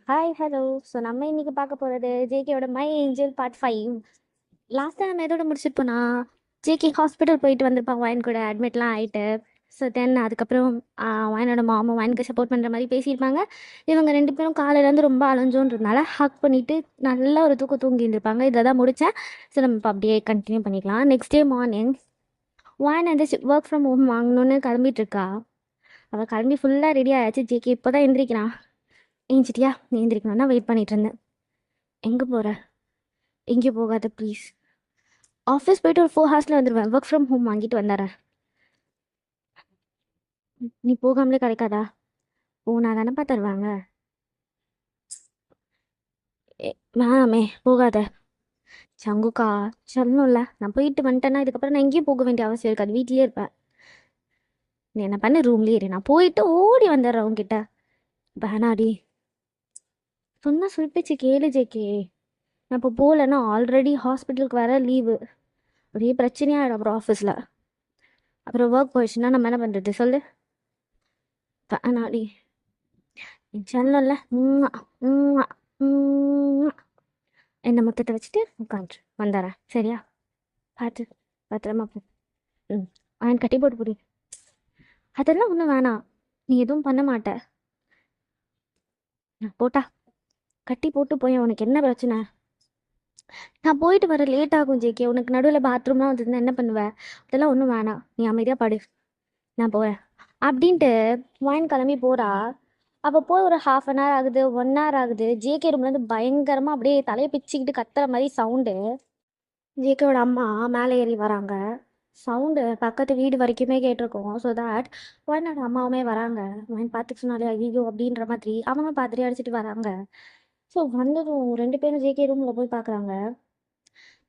Hi hello. So நம்ம இன்னைக்கு பார்க்க போகிறது ஜேகேயோட மை ஏஞ்சல் பார்ட் 5. லாஸ்ட்டாக நம்ம எதோட முடிச்சுட்டு போனா ஜேகே ஹாஸ்பிட்டல் போயிட்டு வந்திருப்பான் வாயின் கூட அட்மிட்லாம் ஆகிட்டு. ஸோ தென் அதுக்கப்புறம் வாயனோட மாமா வாயனுக்கு சப்போர்ட் பண்ணுற மாதிரி பேசியிருப்பாங்க. இவங்க ரெண்டு பேரும் காலையிலேருந்து ரொம்ப அலைஞ்சோன்றதுனால ஹக் பண்ணிவிட்டு நல்லா ஒரு தூக்கம் தூங்கி இருந்திருப்பாங்க. இதை தான் முடித்தேன். ஸோ நம்ம இப்போ அப்படியே கண்டினியூ பண்ணிக்கலாம். நெக்ஸ்ட் டே மார்னிங் வாயன் வந்து ஒர்க் ஃப்ரம் ஹோம் வாங்கணுன்னு கிளம்பிட்டு இருக்கா. அவள் கிளம்பி ஃபுல்லாக ரெடி ஆயாச்சு. ஜேகே இப்போ தான் எந்திரிக்கிறான். ஏஞ்சிட்டியா? நீ எந்திரிக்கணும்னா வெயிட் பண்ணிட்டு இருந்தேன். எங்கே போகிற? எங்கேயும் போகாத ப்ளீஸ். ஆஃபீஸ் போயிட்டு ஒரு 4 ஹவர்ஸில் வந்துடுவேன். ஒர்க் ஃப்ரம் ஹோம் வாங்கிட்டு வந்துடுறேன். நீ போகாமலே கிடைக்காதா? போனா தானேப்பா தருவாங்க. வேணாமே போகாத. சங்குக்கா சொல்லணும்ல. நான் போயிட்டு வந்துட்டேன்னா இதுக்கப்புறம் நான் எங்கேயும் போக வேண்டிய அவசியம் இருக்காது. வீட்லேயே இருப்பேன். நீ என்ன பண்ணு, ரூம்லேயே இரு. நான் போயிட்டு ஓடி வந்துடுறேன் உங்ககிட்ட. வேணாடி. சொன்னா சொல் பேச்சு கேளு ஜேகே. நான் இப்போ போகலன்னா ஆல்ரெடி ஹாஸ்பிட்டலுக்கு வர லீவு. ஒரே பிரச்சனையாகிடும் அப்புறம் ஆஃபீஸில். அப்புறம் ஒர்க் போயிடுச்சுன்னா நம்ம என்ன பண்ணுறது சொல்லு. வேணாடி. சொன்னல. என்னை முத்தத்தை வச்சுட்டு உட்காந்துரு வந்துடுறேன். சரியா? பார்த்து பத்திரமா போ. ம். அவன் கட்டி போட்டு போடி. அதெல்லாம் ஒன்றும் வேணாம். நீ எதுவும் பண்ண மாட்ட. போட்டா கட்டி போட்டு போய் உனக்கு என்ன பிரச்சனை? நான் போயிட்டு வர லேட் ஆகும் ஜேகே. உனக்கு நடுவில் பாத்ரூம்லாம் வந்ததுன்னா என்ன பண்ணுவேன்? அதெல்லாம் ஒன்றும் வேணாம். நீ அமைதியாக படு. நான் போகிறேன் அப்படின்ட்டு வாயின் கிளம்பி போகிறா. அவள் போய் ஒரு 1/2 hour ஆகுது, 1 hour ஆகுது. ஜேகே ரூம்லேருந்து பயங்கரமாக அப்படியே தலையை பிச்சுக்கிட்டு கத்துற மாதிரி சவுண்டு. ஜேகேவோட அம்மா மேலே ஏறி வராங்க. சவுண்டு பக்கத்து வீடு வரைக்குமே கேட்டிருக்கோம். ஸோ தட் வாயினோட அம்மாவுமே வராங்க. வாயின் பார்த்துக்க சொன்னாலே ஐயோ அப்படின்ற மாதிரி அவங்க பார்த்துட்டு அடிச்சிட்டு வராங்க. ஸோ வந்ததும் ரெண்டு பேரும் ஜேகே ரூமில் போய் பார்க்குறாங்க.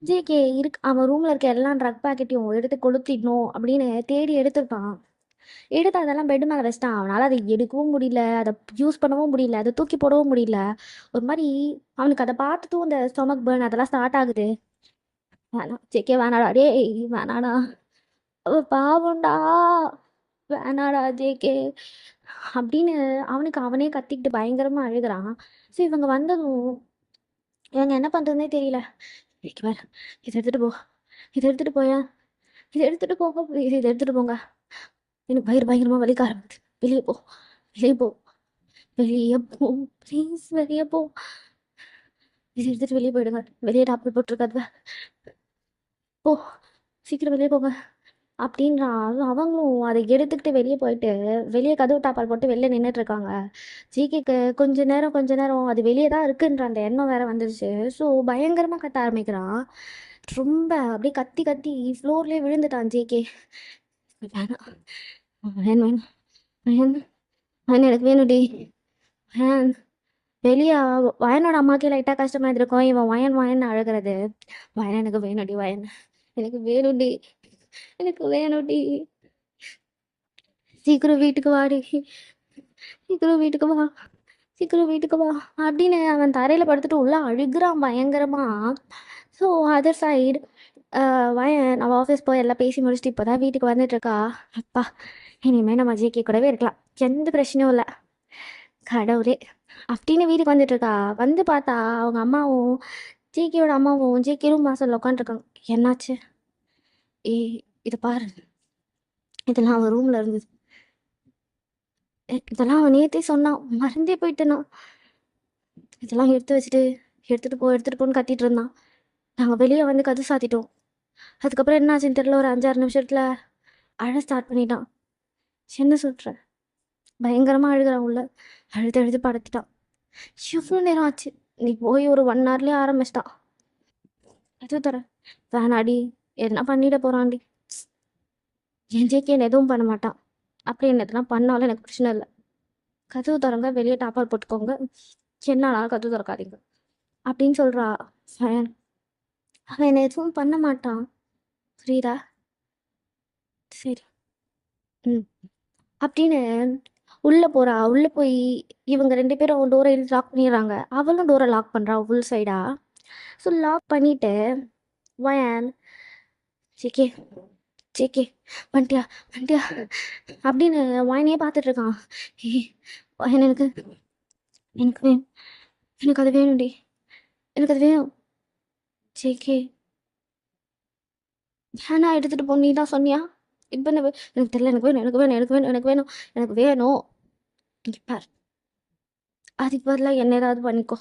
ஜேகே அவன் ரூமில் இருக்க எல்லா ட்ரக் பேக்கெட்டையும் எடுத்து கொளுத்திடணும் அப்படின்னு தேடி எடுத்திருப்பான். எடுத்து அதெல்லாம் பெட் மேலே வச்சிட்டான். அவனால் அதை எடுக்கவும் முடியல, அதை யூஸ் பண்ணவும் முடியல, அதை தூக்கி போடவும் முடியல. ஒரு மாதிரி அவனுக்கு அதை பார்த்துட்டும் இந்த ஸ்டொமக் பர்ன் அதெல்லாம் ஸ்டார்ட் ஆகுது. வேணாம் ஜேகே, வேணாடா டேய், வேணாடா. அவ பாவம்டா. வேணாடா ஜேகே அப்படின்னு அவனுக்கு அவனே கத்திக்கிட்டு பயங்கரமாக அழுகிறான். ஸோ இவங்க வந்ததும் இவங்க என்ன பண்ணுறதுனே தெரியல. இன்னைக்கு வேற இதை எடுத்துகிட்டு போ, இதை எடுத்துகிட்டு போயா, இதை எடுத்துகிட்டு போங்க ப்ளீஸ், இதை எடுத்துகிட்டு போங்க. எனக்கு வயிறு பயங்கரமாக வலிக்க ஆரம்பிச்சு. வெளியே போ, வெளியே போ, வெளியே போ, ப்ளீஸ் வெளியே போ. இதை எடுத்துகிட்டு வெளியே போயிடுங்க. வெளியே டாக்டர் போட்டிருக்காது. போ, சீக்கிரம் வெளியே போங்க அப்படின்றான். அவங்களும் அதை எடுத்துக்கிட்டு வெளியே போயிட்டு வெளியே கதவு தாப்பால் போட்டு வெளில நின்றுட்டு இருக்காங்க. ஜிகேக்கு கொஞ்ச நேரம் அது வெளியே தான் இருக்குன்ற அந்த எண்ணம் வேற வந்துருச்சு. ஸோ பயங்கரமாக கத்த ஆரம்பிக்கிறான். ரொம்ப அப்படியே கத்தி கத்தி ஃப்ளோர்லேயே விழுந்துட்டான் ஜேகே. வேணாம், வேணும் வேணும் வேணும், எனக்கு வேணும்டி. வேன் வெளியே வயனோட அம்மாக்கே லைட்டாக கஷ்டமாக இருக்கும். இவன் வயன் வயன் அழுகிறது. வயன் எனக்கு வேணும்டி, வயன் எனக்கு வேணும்டி, எனக்கு வேணும்டி. சீக்கிரம் வீட்டுக்கு வாடி, சீக்கிரம் வீட்டுக்கு வா, சீக்கிரம் வீட்டுக்கு வா அப்படின்னு அவன் தரையில் படுத்துட்டு உள்ள அழுகிறான் பயங்கரமா. ஸோ அதர் சைடு வயன் அவள் ஆஃபீஸ் போய் எல்லாம் பேசி முடிச்சுட்டு இப்போ தான் வீட்டுக்கு வந்துட்டு இருக்கா. அப்பா, இனிமேல் நம்ம ஜேகே கூடவே இருக்கலாம், எந்த பிரச்சனையும் இல்லை. கடவுளே அப்படின்னு வீட்டுக்கு வந்துட்டு இருக்கா. வந்து பார்த்தா அவங்க அம்மாவும் ஜேகேயோட அம்மாவும் ஜேகே ரூம் வாசலில் உட்காந்துருக்காங்க. என்னாச்சு? ஏய், இதை பாரு, இதெல்லாம் அவன் ரூமில் இருந்தது. இதெல்லாம் அவன் நேற்றே சொன்னான், மறந்தே போயிட்டேனா. இதெல்லாம் எடுத்து வச்சுட்டு எடுத்துகிட்டு போன்னு கத்திட்டு இருந்தான். நாங்கள் வெளியே வந்து கதை சாத்திட்டோம். அதுக்கப்புறம் என்ன ஆச்சுன்னு தெரியல, ஒரு 5-6 நிமிஷத்தில் அழ ஸ்டார்ட் பண்ணிட்டான். என்ன சொல்கிற? பயங்கரமாக அழுகிறான் உள்ள. அழுது அழுது படுத்துட்டான். எவ்வளோ நேரம் ஆச்சு? நீ போய் ஒரு 1 hourலேயே ஆரம்பிச்சிட்டான். எது தர வேணாடி, எதுனா பண்ணிட போகிறான்டி. என் ஜேகே என்ன எதுவும் பண்ண மாட்டான். அப்படி என்ன எதுனா பண்ணாலும் எனக்கு பிரச்சனை இல்லை. கதவு திறங்க, வெளியே டாப்பால் போட்டுக்கோங்க, என்னாலும் கதவு திறக்காதீங்க அப்படின்னு சொல்கிறா. ஃபயன் அவன் என்னை எதுவும் பண்ண மாட்டான், புரியுதா? சரி. ம் அப்படின்னு உள்ளே போகிறா. உள்ளே போய் இவங்க ரெண்டு பேரும் டோரை லாக் பண்ணிடுறாங்க. அவளும் டோரை லாக் பண்ணுறா ஃபுல் சைடா. ஸோ லாக் பண்ணிவிட்டு வயன் ஜேகே, ஜேகே வந்துட்டியா, வந்துட்டியா அப்படின்னு வாயினே பார்த்துட்ருக்கான். ஏய் வயன், எனக்கு எனக்கு வேணும். எனக்கு அது வேணும்டி. எனக்கு அது வேணும். ஜேகே வேணா எடுத்துட்டு போ. நீ தான் சொன்னியா? இப்போ எனக்கு தெரியல. எனக்கு வேணும், எனக்கு வேணும், எனக்கு வேணும், எனக்கு வேணும், எனக்கு வேணும். இங்க பார். அதுக்கு பதிலாக என்ன ஏதாவது பண்ணிக்கோ.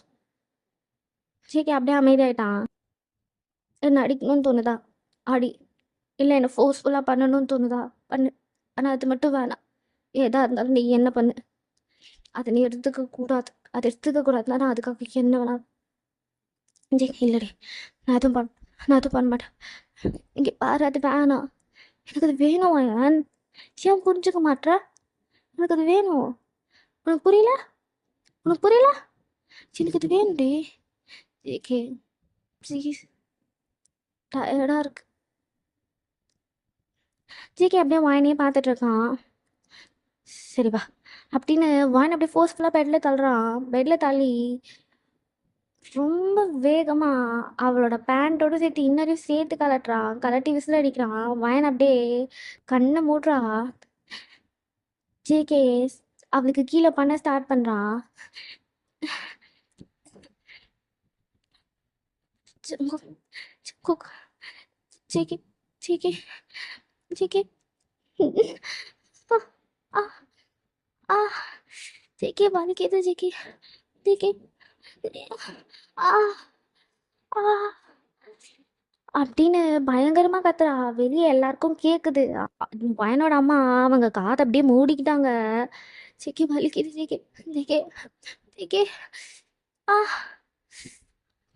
ஜேகே அப்படியே அமைதியாயிட்டான். என்ன அடிக்கணும்னு தோணுதா? அடி. இல்லை என்ன ஃபோர்ஸ்ஃபுல்லாக பண்ணணும்னு தோணுதா? பண்ணு. ஆனால் அது மட்டும் வேணாம். ஏதா இருந்தாலும் நீ என்ன பண்ணு. அதை நீ எடுத்துக்க கூடாது. அதை எடுத்துக்க கூடாதுன்னா நான் அதுக்காக என்ன வேணாம். ஜேகே இல்லடி. நான் எதுவும் பண்ண மாட்டேன். இங்கே பாரு, அது வேணாம். எனக்கு அது வேணும். ஏன் புரிஞ்சுக்க மாட்ற? எனக்கு அது வேணும். உனக்கு புரியல? உனக்கு புரியல? எனக்கு அது வேணும்டி. JK please. டயர்டாக இருக்கு. ஜேகே அப்படியே வாயினே பார்த்துட்டு இருக்கான். சரி வா அப்படின்னு வாயின் அப்படியே ஃபோர்ஸ்ஃபுல்லாக பெட்டில் தள்ளுறான். பெட்டில் தள்ளி ரொம்ப வேகமாக அவளோட பேண்ட்டோட சேர்த்து இன்னரையும் சேர்த்து கலட்டுறான். கலட்டி விசில் அடிக்கிறான். வாயின் அப்படியே கண்ணை மூடுறா. ஜேகே அவளுக்கு கீழே பண்ண ஸ்டார்ட் பண்ணுறான். ஜேகே ஜேகே ஜேகே ஆ ஆ ஜேகே வலிக்குது ஜேகே. ஜேகே ஆ ஆ அப்படின்னு பயங்கரமா கத்துறா. வெளியே எல்லாருக்கும் கேக்குது. பையனோட அம்மா அவங்க காதை அப்படியே மூடிக்கிட்டாங்க. ஜேகே வலிக்குது ஜேகே. ஜேகே ஜேகே ஆ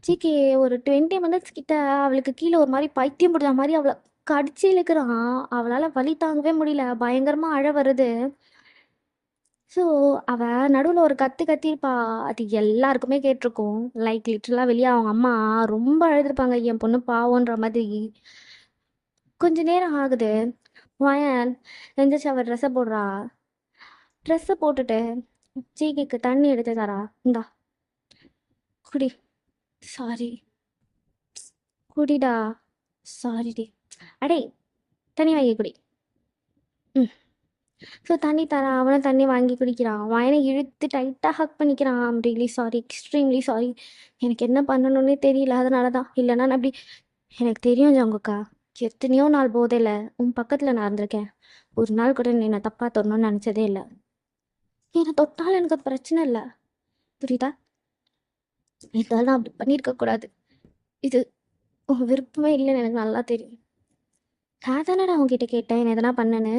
ஜேகே ஒரு 20 மினிட்ஸ் கிட்ட அவளுக்கு கீழே ஒரு மாதிரி பைத்தியம் பிடிச்ச மாதிரி அவளை கடிச்சு இழுக்கிறான். அவளால் வலி தாங்கவே முடியல. பயங்கரமா அழ வருது. ஸோ அவள் நடுவில் ஒரு கத்து கத்திருப்பா. அது எல்லாருக்குமே கேட்டிருக்கும். லைக் லிட்டரலாக வெளியே அவங்க அம்மா ரொம்ப அழுதுருப்பாங்க. என் பொண்ணு பாவன்ற மாதிரி. கொஞ்ச நேரம் ஆகுது. வயன் எந்திரிச்சு அவள் ட்ரெஸ்ஸை போடுறா. ட்ரெஸ்ஸை போட்டுட்டு ஜிகேக்கு தண்ணி எடுத்து தரா. இந்தா குடி. சாரி. குடிடா. சாரிடி. அடே தண்ணி வாங்கி குடி. ம். ஸோ தண்ணி தரான். அவனும் தண்ணி வாங்கி குடிக்கிறான். வயனை இழுத்து டைட்டாக ஹக் பண்ணிக்கிறான். I'm really sorry, extremely sorry. எனக்கு என்ன பண்ணணும்னே தெரியல. அதனால தான். இல்லைன்னா நான் அப்படி எனக்கு தெரியும் ஜங்குக்கா. எத்தனையோ நாள் போதையில் உன் பக்கத்தில் நான் இருந்திருக்கேன். ஒரு நாள் கூட நீ நான் தப்பாக தொடணும்னு நினச்சதே இல்லை. நீ என்னை தொட்டாலும் எனக்கு அது பிரச்சனை இல்லை. புரியுதா? இருந்தாலும் நான் அப்படி பண்ணியிருக்க கூடாது. இது உன் விருப்பமே இல்லைன்னு எனக்கு நல்லா தெரியும். நான் தானடா உன்கிட்ட கேட்டேன் என்ன எதனா பண்ணேன்னு.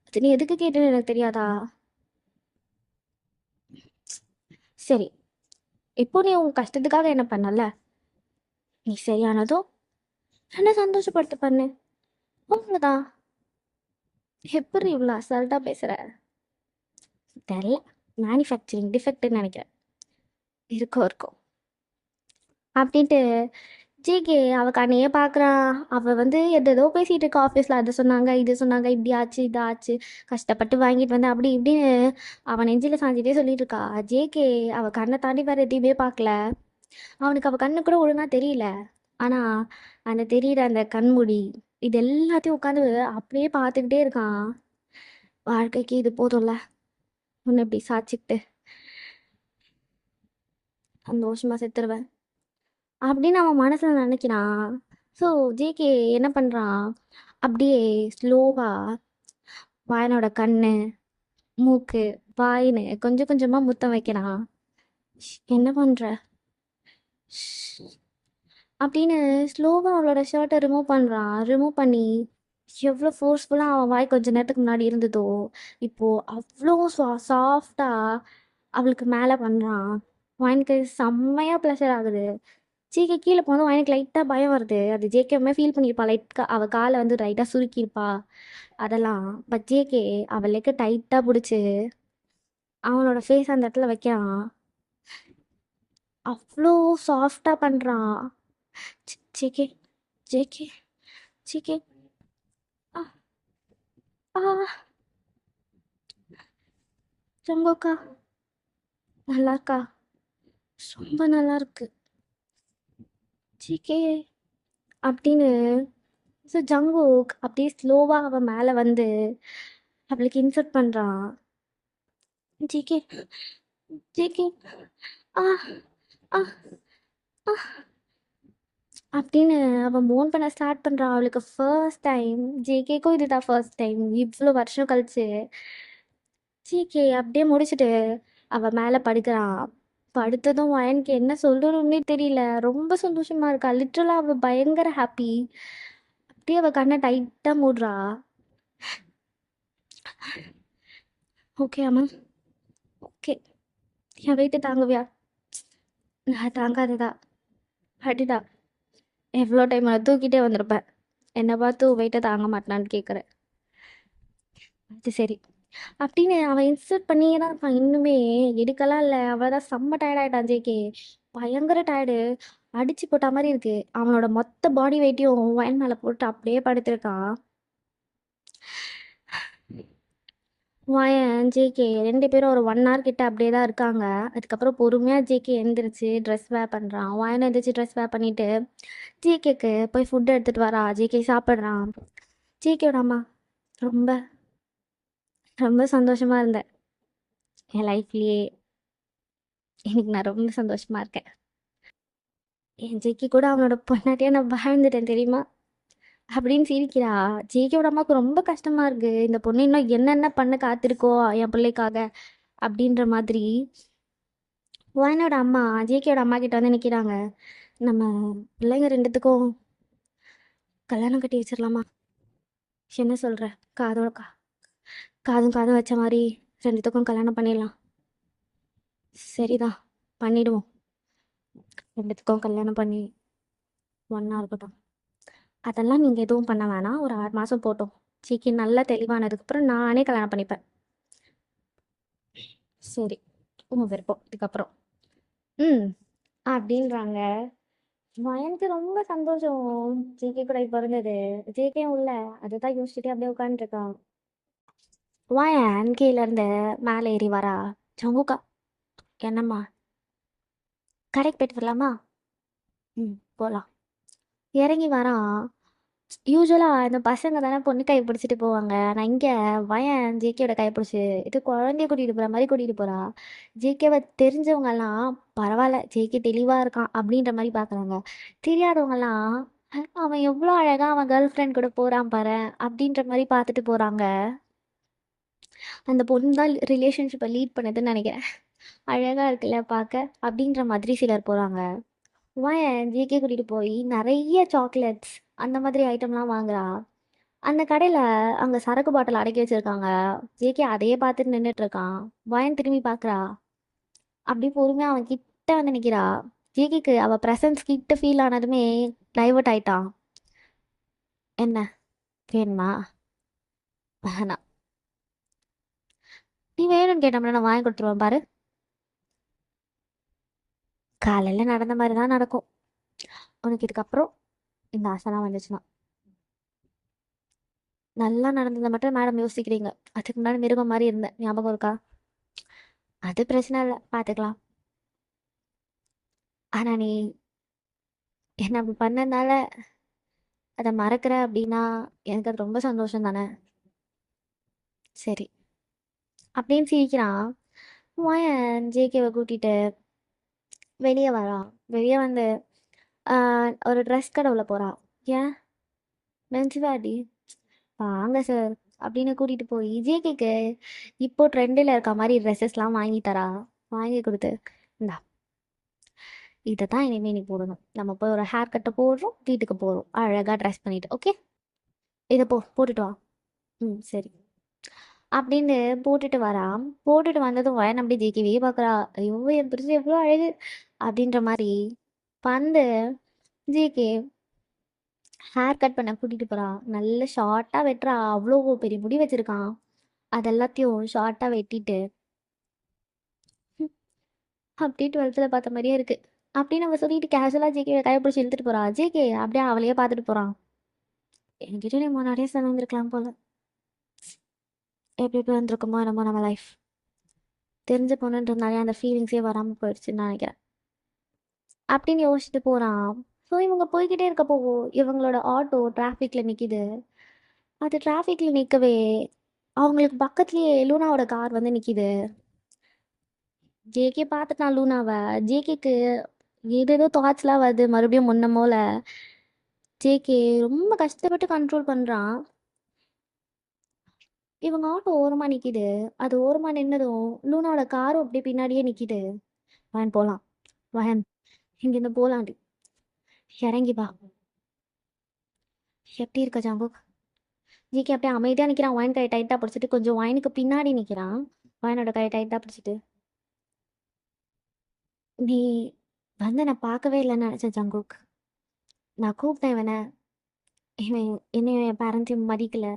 அது நீ எதுக்கு கேட்டேன்னு எனக்கு தெரியாதா? சரி, இப்போ நீ உன் கஷ்டத்துக்காக என்ன பண்ணல? நீ சரியானதும் என்ன சந்தோஷப்படுத்த பண்ணு. அவ்வளோதான். எப்படி இவ்வளோ அசால்ட்டாக பேசுகிற? தெரில. மேனுஃபேக்சரிங் டிஃபெக்ட்னு நினைக்கிறேன். இருக்கோ இருக்கோ அப்படின்ட்டு ஜிகே அவள் கண்ணையே பார்க்குறான். அவள் வந்து எதோ பேசிகிட்டு இருக்கா ஆஃபீஸில். அதை சொன்னாங்க, இது சொன்னாங்க, இப்படி ஆச்சு, இது ஆச்சு, கஷ்டப்பட்டு வாங்கிட்டு வந்து அப்படி இப்படின்னு அவன் நெஞ்சில் சாஞ்சிட்டே சொல்லிட்டு இருக்கா. ஜேகே அவள் கண்ணை தாண்டி வேறு எதையுமே பார்க்கல. அவனுக்கு அவள் கண்ணு கூட ஒழுங்காக தெரியல. ஆனால் அந்த தெரியிற அந்த கண்மூடி இது எல்லாத்தையும் உட்காந்து அப்படியே பார்த்துக்கிட்டே இருக்கான். வாழ்க்கைக்கு இது போதும்ல, ஒன்று இப்படி சாச்சிக்கிட்டு சந்தோஷமாக செத்துருவேன் அப்படின்னு அவன் மனசில் நினைக்கிறான். ஸோ ஜேகே என்ன பண்ணுறான்? அப்படியே ஸ்லோவாக வாயனோட கண்ணு, மூக்கு, வாயின்னு கொஞ்சம் கொஞ்சமாக முத்தம் வைக்கிறான். என்ன பண்ணுற அப்படின்னு ஸ்லோவாக அவளோட ஷர்ட்டை ரிமூவ் பண்ணுறான். ரிமூவ் பண்ணி எவ்வளோ ஃபோர்ஸ்ஃபுல்லாக அவன் வாய் கொஞ்ச நேரத்துக்கு முன்னாடி இருந்ததோ இப்போது அவ்வளோ சாஃப்டாக அவளுக்கு மேலே பண்ணுறான். வாயினுக்கு செம்மையாக ப்ளஷர் ஆகுது. ஜேகே கீழே போனதும் எனக்கு லைட்டாக பயம் வருது. அது ஜேகேமே ஃபீல் பண்ணியிருப்பா. லைட்டாக அவள் காலை வந்து லைட்டாக சுருக்கியிருப்பா அதெல்லாம். பட் ஜேகே அவள் லெக்க டைட்டாக பிடிச்சி அவனோட ஃபேஸ் அந்த இடத்துல வைக்கிறான். அவ்வளோ சாஃப்டாக பண்ணுறான். ஜேகே ஜேகே ஜேகே ஆ ஆ ஜங்கோக்கா நல்லா இருக்கா? ரொம்ப நல்லா இருக்கு ஜேகே அப்படின்னு. ஸோ ஜங்குக் அப்படியே ஸ்லோவாக அவன் மேலே வந்து அவளுக்கு இன்சர்ட் பண்ணுறான். ஜிகே ஜேகே ஆ ஆ ஆ அப்படின்னு அவன் மோன் பண்ண ஸ்டார்ட் பண்றான். அவளுக்கு ஃபர்ஸ்ட் டைம். ஜேகேக்கும் இதுதான் ஃபர்ஸ்ட் டைம் இவ்வளோ வருஷம் கழிச்சு. ஜேகே அப்படியே முடிச்சுட்டு அவ மேலே படுக்கிறான். படுத்ததும் எனக்கு என்ன சொல்லணும்னே தெரியல. ரொம்ப சந்தோஷமா இருக்கா. லிட்ரலா அவ பயங்கர ஹாப்பி. அப்படியே அவ கண்ணை டைட்டா மூடுறா. ஓகே அம்மா, ஓகே. என் வெயிட்டு தாங்குவியா? நான் தாங்காததா? அடிடா. எவ்வளோ டைம் நான் தூக்கிட்டே வந்திருப்பேன். என்னை பார்த்து வெயிட்டை தாங்க மாட்டேனான்னு கேட்குறேன். அது சரி. அப்படின்னு அவன் இன்சல்ட் பண்ணியே தான் இருக்கான் இன்னுமே. எடுக்கலாம் இல்லை, அவ்வளோதான். செம்ம டயர்ட் ஆகிட்டான் ஜேகே. பயங்கர டயர்டு. அடிச்சு போட்ட மாதிரி இருக்கு. அவனோட மொத்த பாடி வெயிட்டையும் வயன் மேலே போட்டு அப்படியே படுத்திருக்கான். வயன் ஜேகே 2 பேரும் ஒரு 1 hour கிட்ட அப்படியே தான் இருக்காங்க. அதுக்கப்புறம் பொறுமையாக ஜேகே எந்திரிச்சு ட்ரெஸ் வேர் பண்ணுறான். வயன் எந்திரிச்சு ட்ரெஸ் வேர் பண்ணிட்டு ஜேகேக்கு போய் ஃபுட் எடுத்துகிட்டு வரா. ஜேகே சாப்பிட்றான். ஜேகேயோட அம்மா ரொம்ப ரொம்ப சந்தோஷமா இருந்தேன். என் லைஃப்லயே இன்னைக்கு நான் ரொம்ப சந்தோஷமா இருக்கேன். என் ஜேக்கி கூட அவனோட பொண்டாட்டியா நான் வாழ்ந்துட்டேன் தெரியுமா? அப்படின்னு சிரிக்கிறா. ஜேக்கியோட அம்மாவுக்கு ரொம்ப கஷ்டமா இருக்கு. இந்த பொண்ணு இன்னும் என்னென்ன பண்ண காத்திருக்கோ என் பிள்ளைக்காக அப்படின்ற மாதிரி. வயனோட அம்மா ஜேக்கியோட அம்மா கிட்ட வந்து நிற்கிறாங்க. நம்ம பிள்ளைங்க 2த்துக்கும் கல்யாணம் கட்டி வச்சிடலாமா? என்ன சொல்ற? காதோட காதும் காதும் வச்ச மாதிரி 2த்துக்கும் கல்யாணம் பண்ணிடலாம். சரிதான், பண்ணிடுவோம். 2த்துக்கும் கல்யாணம் பண்ணி ஒன்றா இருக்கட்டும். அதெல்லாம் நீங்கள் எதுவும் பண்ண வேணாம். ஒரு 6 மாதம் போட்டோம். சீக்கி நல்லா தெளிவானதுக்கப்புறம் நானே கல்யாணம் பண்ணிப்பேன். சரி, உங்கள் விருப்பம் இதுக்கப்புறம். ம் அப்படின்றாங்க. எனக்கு ரொம்ப சந்தோஷம். ஜேகே கூட இப்போ இருந்தது. ஜேகே உள்ள அதுதான் யோசிச்சுட்டு அப்படியே உட்காந்துருக்கான். வாயன் கீழேருந்து மேலே ஏறி வரா. ஜங்குக்கா, என்னம்மா? கடைக்கு போயிட்டு வரலாமா? ம், போகலாம். இறங்கி வரான். யூஸ்வலாக இந்த பசங்க தானே பொண்ணு கை பிடிச்சிட்டு போவாங்க. நான் இங்கே வயன் ஜேகேயோட கை பிடிச்சி இது குழந்தைய கூட்டிகிட்டு போகிற மாதிரி கூட்டிகிட்டு போகிறா. ஜேகேவை தெரிஞ்சவங்கெல்லாம் பரவாயில்ல ஜேகே தெளிவாக இருக்கான் அப்படின்ற மாதிரி பார்க்குறாங்க. தெரியாதவங்கெல்லாம் அவன் எவ்வளோ அழகாக அவன் கேர்ள் ஃப்ரெண்ட் கூட போகிறான் பாரு அப்படின்ற மாதிரி பார்த்துட்டு போகிறாங்க. அந்த பொண்ணு தான் ரிலேஷன்ஷிப்பை லீட் பண்ணுதுன்னு நினைக்கிறேன். அழகாக இருக்குல்ல பார்க்க அப்படின்ற மாதிரி சிலர் போகிறாங்க. வயன் ஜேகே கூட்டிகிட்டு போய் நிறைய சாக்லேட்ஸ் அந்த மாதிரி ஐட்டம்லாம் வாங்குறா. அந்த கடையில் அங்கே சரக்கு பாட்டில் அடக்கி வச்சிருக்காங்க. ஜேகே அதையே பார்த்துட்டு நின்றுட்டு இருக்கான். வயன் திரும்பி பார்க்குறா. அப்படி பொறுமையாக அவன் கிட்ட வந்து நிற்கிறா. ஜேகேக்கு அவள் ப்ரெசன்ஸ் கிட்ட ஃபீல் ஆனதுமே டைவர்ட் ஆயிட்டான். என்ன வேணுமா? வேணாம். நீ வேணும்னு கேட்டோம்னா நான் வாங்கி கொடுத்துருவேன் பாரு. காலையில் நடந்த மாதிரி தான் நடக்கும் உனக்கு இதுக்கப்புறம். இந்த ஆசைலாம் வந்துச்சுன்னா நல்லா நடந்ததை மட்டும் மேடம் யோசிக்கிறீங்க. அதுக்கு முன்னாடி மிருகம் மாதிரி இருந்தேன், ஞாபகம் இருக்கா? அது பிரச்சனை இல்லை, பார்த்துக்கலாம். ஆனால் நீ என்ன அப்படி பண்ணதுனால அதை மறக்கிற அப்படின்னா எனக்கு அது ரொம்ப சந்தோஷம் தானே. சரி, அப்படின்னு சிரிக்கிறான். வாயன் ஜேகேவை கூட்டிட்டு வெளியே வரான். வெளியே வந்து ஒரு ட்ரெஸ் கடை உள்ள போகிறான். ஏன் மென்ஸ்வேர்டி வாங்க சார் அப்படின்னு கூட்டிகிட்டு போய் ஜேகேக்கு இப்போ ட்ரெண்டில் இருக்க மாதிரி ட்ரெஸ்ஸஸ்லாம் வாங்கி தரா. வாங்கி கொடுத்து இந்தா, இதை தான் இனிமேல் நீ போடணும். நம்ம போய் ஒரு ஹேர் கட்டை போடுறோம், வீட்டுக்கு போகிறோம் அழகாக ட்ரெஸ் பண்ணிட்டு. ஓகே, இதை போட்டுட்டு வா. ம், சரி அப்படின்னு போட்டுட்டு வரான். போட்டுட்டு வந்ததும் வயன் அப்படி ஜேகேவே பார்க்குறா. ஐயோ என் பிரிச்சு எவ்வளோ அழகு அப்படின்ற மாதிரி வந்து ஜேகே ஹேர் கட் பண்ண கூட்டிகிட்டு போகிறான். நல்ல ஷார்ட்டாக வெட்டுறா. அவ்வளோ பெரிய முடி வச்சுருக்கான். அதெல்லாத்தையும் ஷார்ட்டாக வெட்டிட்டு அப்படியே 12th பார்த்த மாதிரியே இருக்குது அப்படின்னு நம்ம சொல்லிட்டு கேஷுவலாக ஜேகே கையை பிடிச்சி இழுத்துட்டு போகிறா. ஜேகே அப்படியே அவளையே பார்த்துட்டு போகிறான். என்கிட்ட நீ முன்னாடியே சொல்ல வந்திருக்கலாம் போல. எப்படி எப்படி வந்திருக்குமோ என்னமோ நம்ம லைஃப். தெரிஞ்ச பொண்ணுன்றதுனாலே அந்த ஃபீலிங்ஸே வராமல் போயிடுச்சுன்னு நினைக்கிறேன் அப்படின்னு யோசிச்சுட்டு போகிறான். ஸோ இவங்க போய்கிட்டே இருக்கப்போ இவங்களோட ஆட்டோ டிராஃபிக்கில் நிற்கிது. அது டிராஃபிக்கில் நிற்கவே அவங்களுக்கு பக்கத்துலேயே லூனாவோட கார் வந்து நிற்கிது. ஜேகே பார்த்துட்டான் லூனாவை. ஜேகேக்கு ஏதேதோ தாட்ஸ்லாம் வருது மறுபடியும் முன்ன போல. ஜேகே ரொம்ப கஷ்டப்பட்டு கண்ட்ரோல் பண்ணுறான். இவங்க ஆட்டோ ஓரமாக நிற்கிது. அது ஓரமாக நின்னதும் லூனாவோட காரும் அப்படியே பின்னாடியே நிற்கிது. வயன் போகலாம், வயன் இங்கேருந்து போகலாண்டி, இறங்கி வா. எப்படி இருக்க ஜாங்குக்? ஜிகே அப்படியே அமைதியாக நிற்கிறான். வயன் கை டைட்டாக பிடிச்சிட்டு, கொஞ்சம் வயனுக்கு பின்னாடி நிற்கிறான். வயனோட கை டைட்டாக பிடிச்சிட்டு, நீ வந்து நான் பார்க்கவே இல்லைன்னு நினச்சேன் ஜங்குக். நான் கூப்பிட்டேன் இவனை, இவன் என்னையும் என் பேரண்ட்ஸையும் மதிக்கல,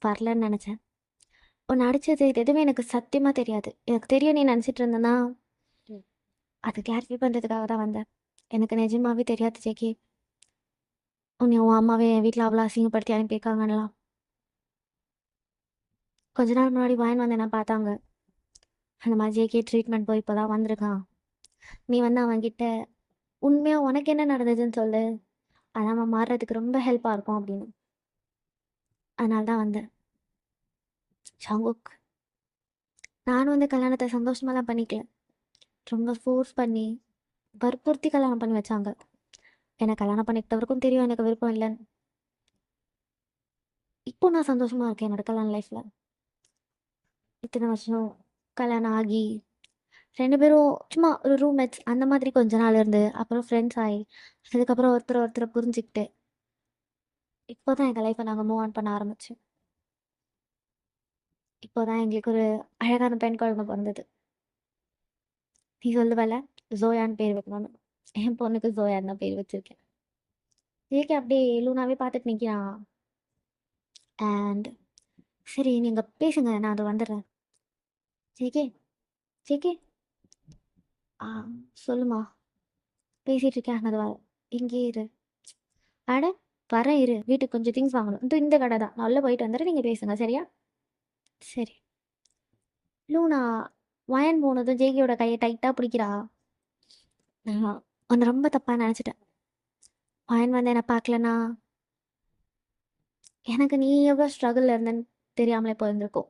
வரலன்னு நினச்சேன். உன்னை அடிச்சது இது எதுவுமே எனக்கு சத்தியமாக தெரியாது. எனக்கு தெரியும் நீ நினச்சிட்டு இருந்தேன்னா அது கிளாரிஃபை பண்ணுறதுக்காக தான் வந்தேன். எனக்கு நிஜமாவே தெரியாது ஜேகே. உன்னை உன் அம்மாவே என் வீட்டில் அவ்வளோ அசிங்கப்படுத்தி அனுப்பியிருக்காங்கலாம். கொஞ்ச நாள் முன்னாடி வாயின் வந்து என்ன பார்த்தாங்க. அந்த மாதிரி ஜேகே ட்ரீட்மெண்ட் போய் இப்போ தான் வந்திருக்கான். நீ வந்து அவன்கிட்ட உண்மையாக உனக்கு என்ன நடந்ததுன்னு சொல்லு, அதான் அவன் மாறுறதுக்கு ரொம்ப ஹெல்ப்பாக இருக்கும் அப்படின்னு. அதனால தான் வந்தேன். ஷாங்குக், நானும் வந்து கல்யாணத்தை சந்தோஷமாக தான் பண்ணிக்கல. ரொம்ப ஃபோர்ஸ் பண்ணி வற்புறுத்தி கல்யாணம் பண்ணி வச்சாங்க. என்னை கல்யாணம் பண்ணிக்கிட்டவருக்கும் தெரியும் எனக்கு விருப்பம் இல்லைன்னு. இப்போ நான் சந்தோஷமாக இருக்கேன் என்னோட கல்யாண லைஃப்பில். இத்தனை வருஷம் கல்யாணம் ஆகி 2 பேரும் சும்மா ஒரு ரூம்மேட்ஸ் அந்த மாதிரி கொஞ்ச நாள் இருந்து அப்புறம் ஃப்ரெண்ட்ஸ் ஆகி அதுக்கப்புறம் ஒருத்தர் ஒருத்தரை புரிஞ்சுக்கிட்டு இப்போ தான் எங்கள் லைஃப்பை நாங்கள் மூவ் ஆன் பண்ண ஆரம்பித்தோம். இப்போ தான் எங்களுக்கு ஒரு அழகான பெண் குழந்தை பிறந்தது. நீ சொல்லுவல ஜோயான்னு பேர் வைக்கணும்னு, என் பொண்ணுக்கு ஜோயான்னு தான் பேர் வச்சிருக்கேன். இதுக்கே அப்படியே லூனாவே பார்த்துட்டு நிற்கிறான். அண்ட் சரி நீங்கள் பேசுங்க, நான் அது வந்துடுறேன். ஜேகே, ஜேகே, ஆ சொல்லுமா, பேசிகிட்டு இருக்கேன் அது வர, இங்கே இரு. அட வரேன் இரு, வீட்டுக்கு கொஞ்சம் திங்ஸ் வாங்கணும். இந்த கடை தான், நல்லா போயிட்டு வந்துடுறேன், நீங்கள் பேசுங்க சரியா? சரி. லூனா வயன் போனதும் ஜேகேயோட கையை டைட்டாக பிடிக்கிறா. நான் உன்னை ரொம்ப தப்பாக நினச்சிட்டேன். வயன் வந்து என்னை பார்க்கலனா எனக்கு நீ எவ்வளோ ஸ்ட்ரகிளில் இருந்தேன்னு தெரியாமலே போயிருந்திருக்கோம்.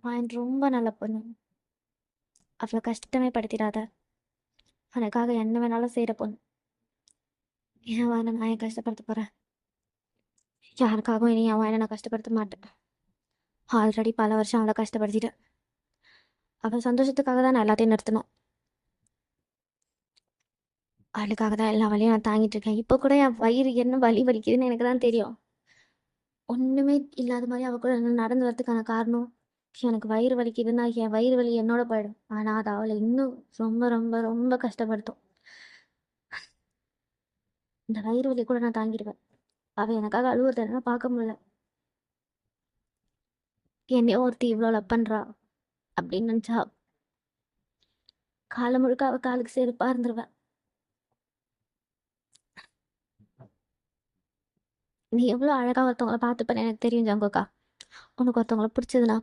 வயன் ரொம்ப நல்ல பொண்ணு, அவ்வளோ கஷ்டமே படுத்திடாத. உனக்காக என்ன வேணாலும் செய்கிற பொண்ணு. ஏன் வயனை நான் ஏன் கஷ்டப்படுத்த போகிறேன்? யாருக்காகவும் இனி என் வயனை நான் கஷ்டப்படுத்த மாட்டேன். ஆல்ரெடி பல வருஷம் அவளை கஷ்டப்படுத்திட்டேன். அவள் சந்தோஷத்துக்காக தான் நான் எல்லாத்தையும் நிறுத்தணும். அவளுக்காக தான் எல்லா வலியும் நான் தாங்கிட்டு இருக்கேன். இப்போ கூட என் வயிறு என்ன வலி வலிக்குதுன்னு எனக்கு தான் தெரியும். ஒன்றுமே இல்லாத மாதிரி அவள் கூட நான் நடந்து வரதுக்கான காரணம், எனக்கு வயிறு வலிக்குதுன்னா என் வயிறு வலி என்னோட போயிடும். ஆனால் அது அவளை இன்னும் ரொம்ப ரொம்ப ரொம்ப கஷ்டப்படுத்தும். இந்த வயிறு வலி கூட நான் தாங்கிடுவேன். அவள் எனக்காக அழுவுறத என்னால் பார்க்க முடியல. என்னையோ ஒருத்தி இவ்வளோ லவ் பண்ணுறா அப்படின்னு நினச்சா காலம் முழுக்க அவள் காலுக்கு செருப்பாக இருந்துருவேன். நீ எவ்வளோ அழகாக ஒருத்தவங்கள பார்த்துப்பேன்னு எனக்கு தெரியும் ஜாங்கோக்கா. உனக்கு ஒருத்தவங்கள பிடிச்சதுன்னா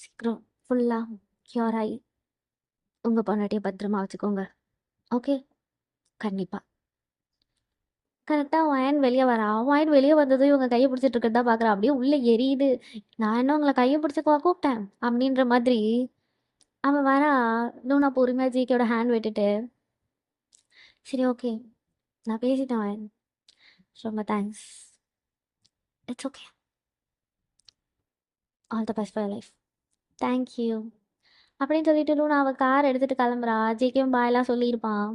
சீக்கிரம் ஃபுல்லாக க்யூர் ஆகி உங்கள் பொண்டாட்டியை பத்திரமா வச்சுக்கோங்க. ஓகே? கண்டிப்பாக. கரெக்டாக வயன் வெளியே வரா. வயன் வெளியே வந்ததும் இவங்க கையை பிடிச்சிட்டு இருக்கிறதா பார்க்குறா. அப்படியே உள்ளே எரியுது. நான் என்ன உங்களை கையை பிடிச்சிக்கவா கூப்பிட்டேன் அப்படின்ற மாதிரி அவன் வரா. இன்னும் நான் பொறுமையாக ஜிகேயோட ஹேண்ட் விட்டுட்டு, சரி ஓகே நான் பேசிட்டேன் வயன், ரொம்ப thanks, it's okay, all the best for life, thank you அப்படின்னு சொல்லிட்டு லூனா அவள் கார் எடுத்துகிட்டு கிளம்புறா. ஜிகேவும் பாயெல்லாம் சொல்லியிருப்பான்.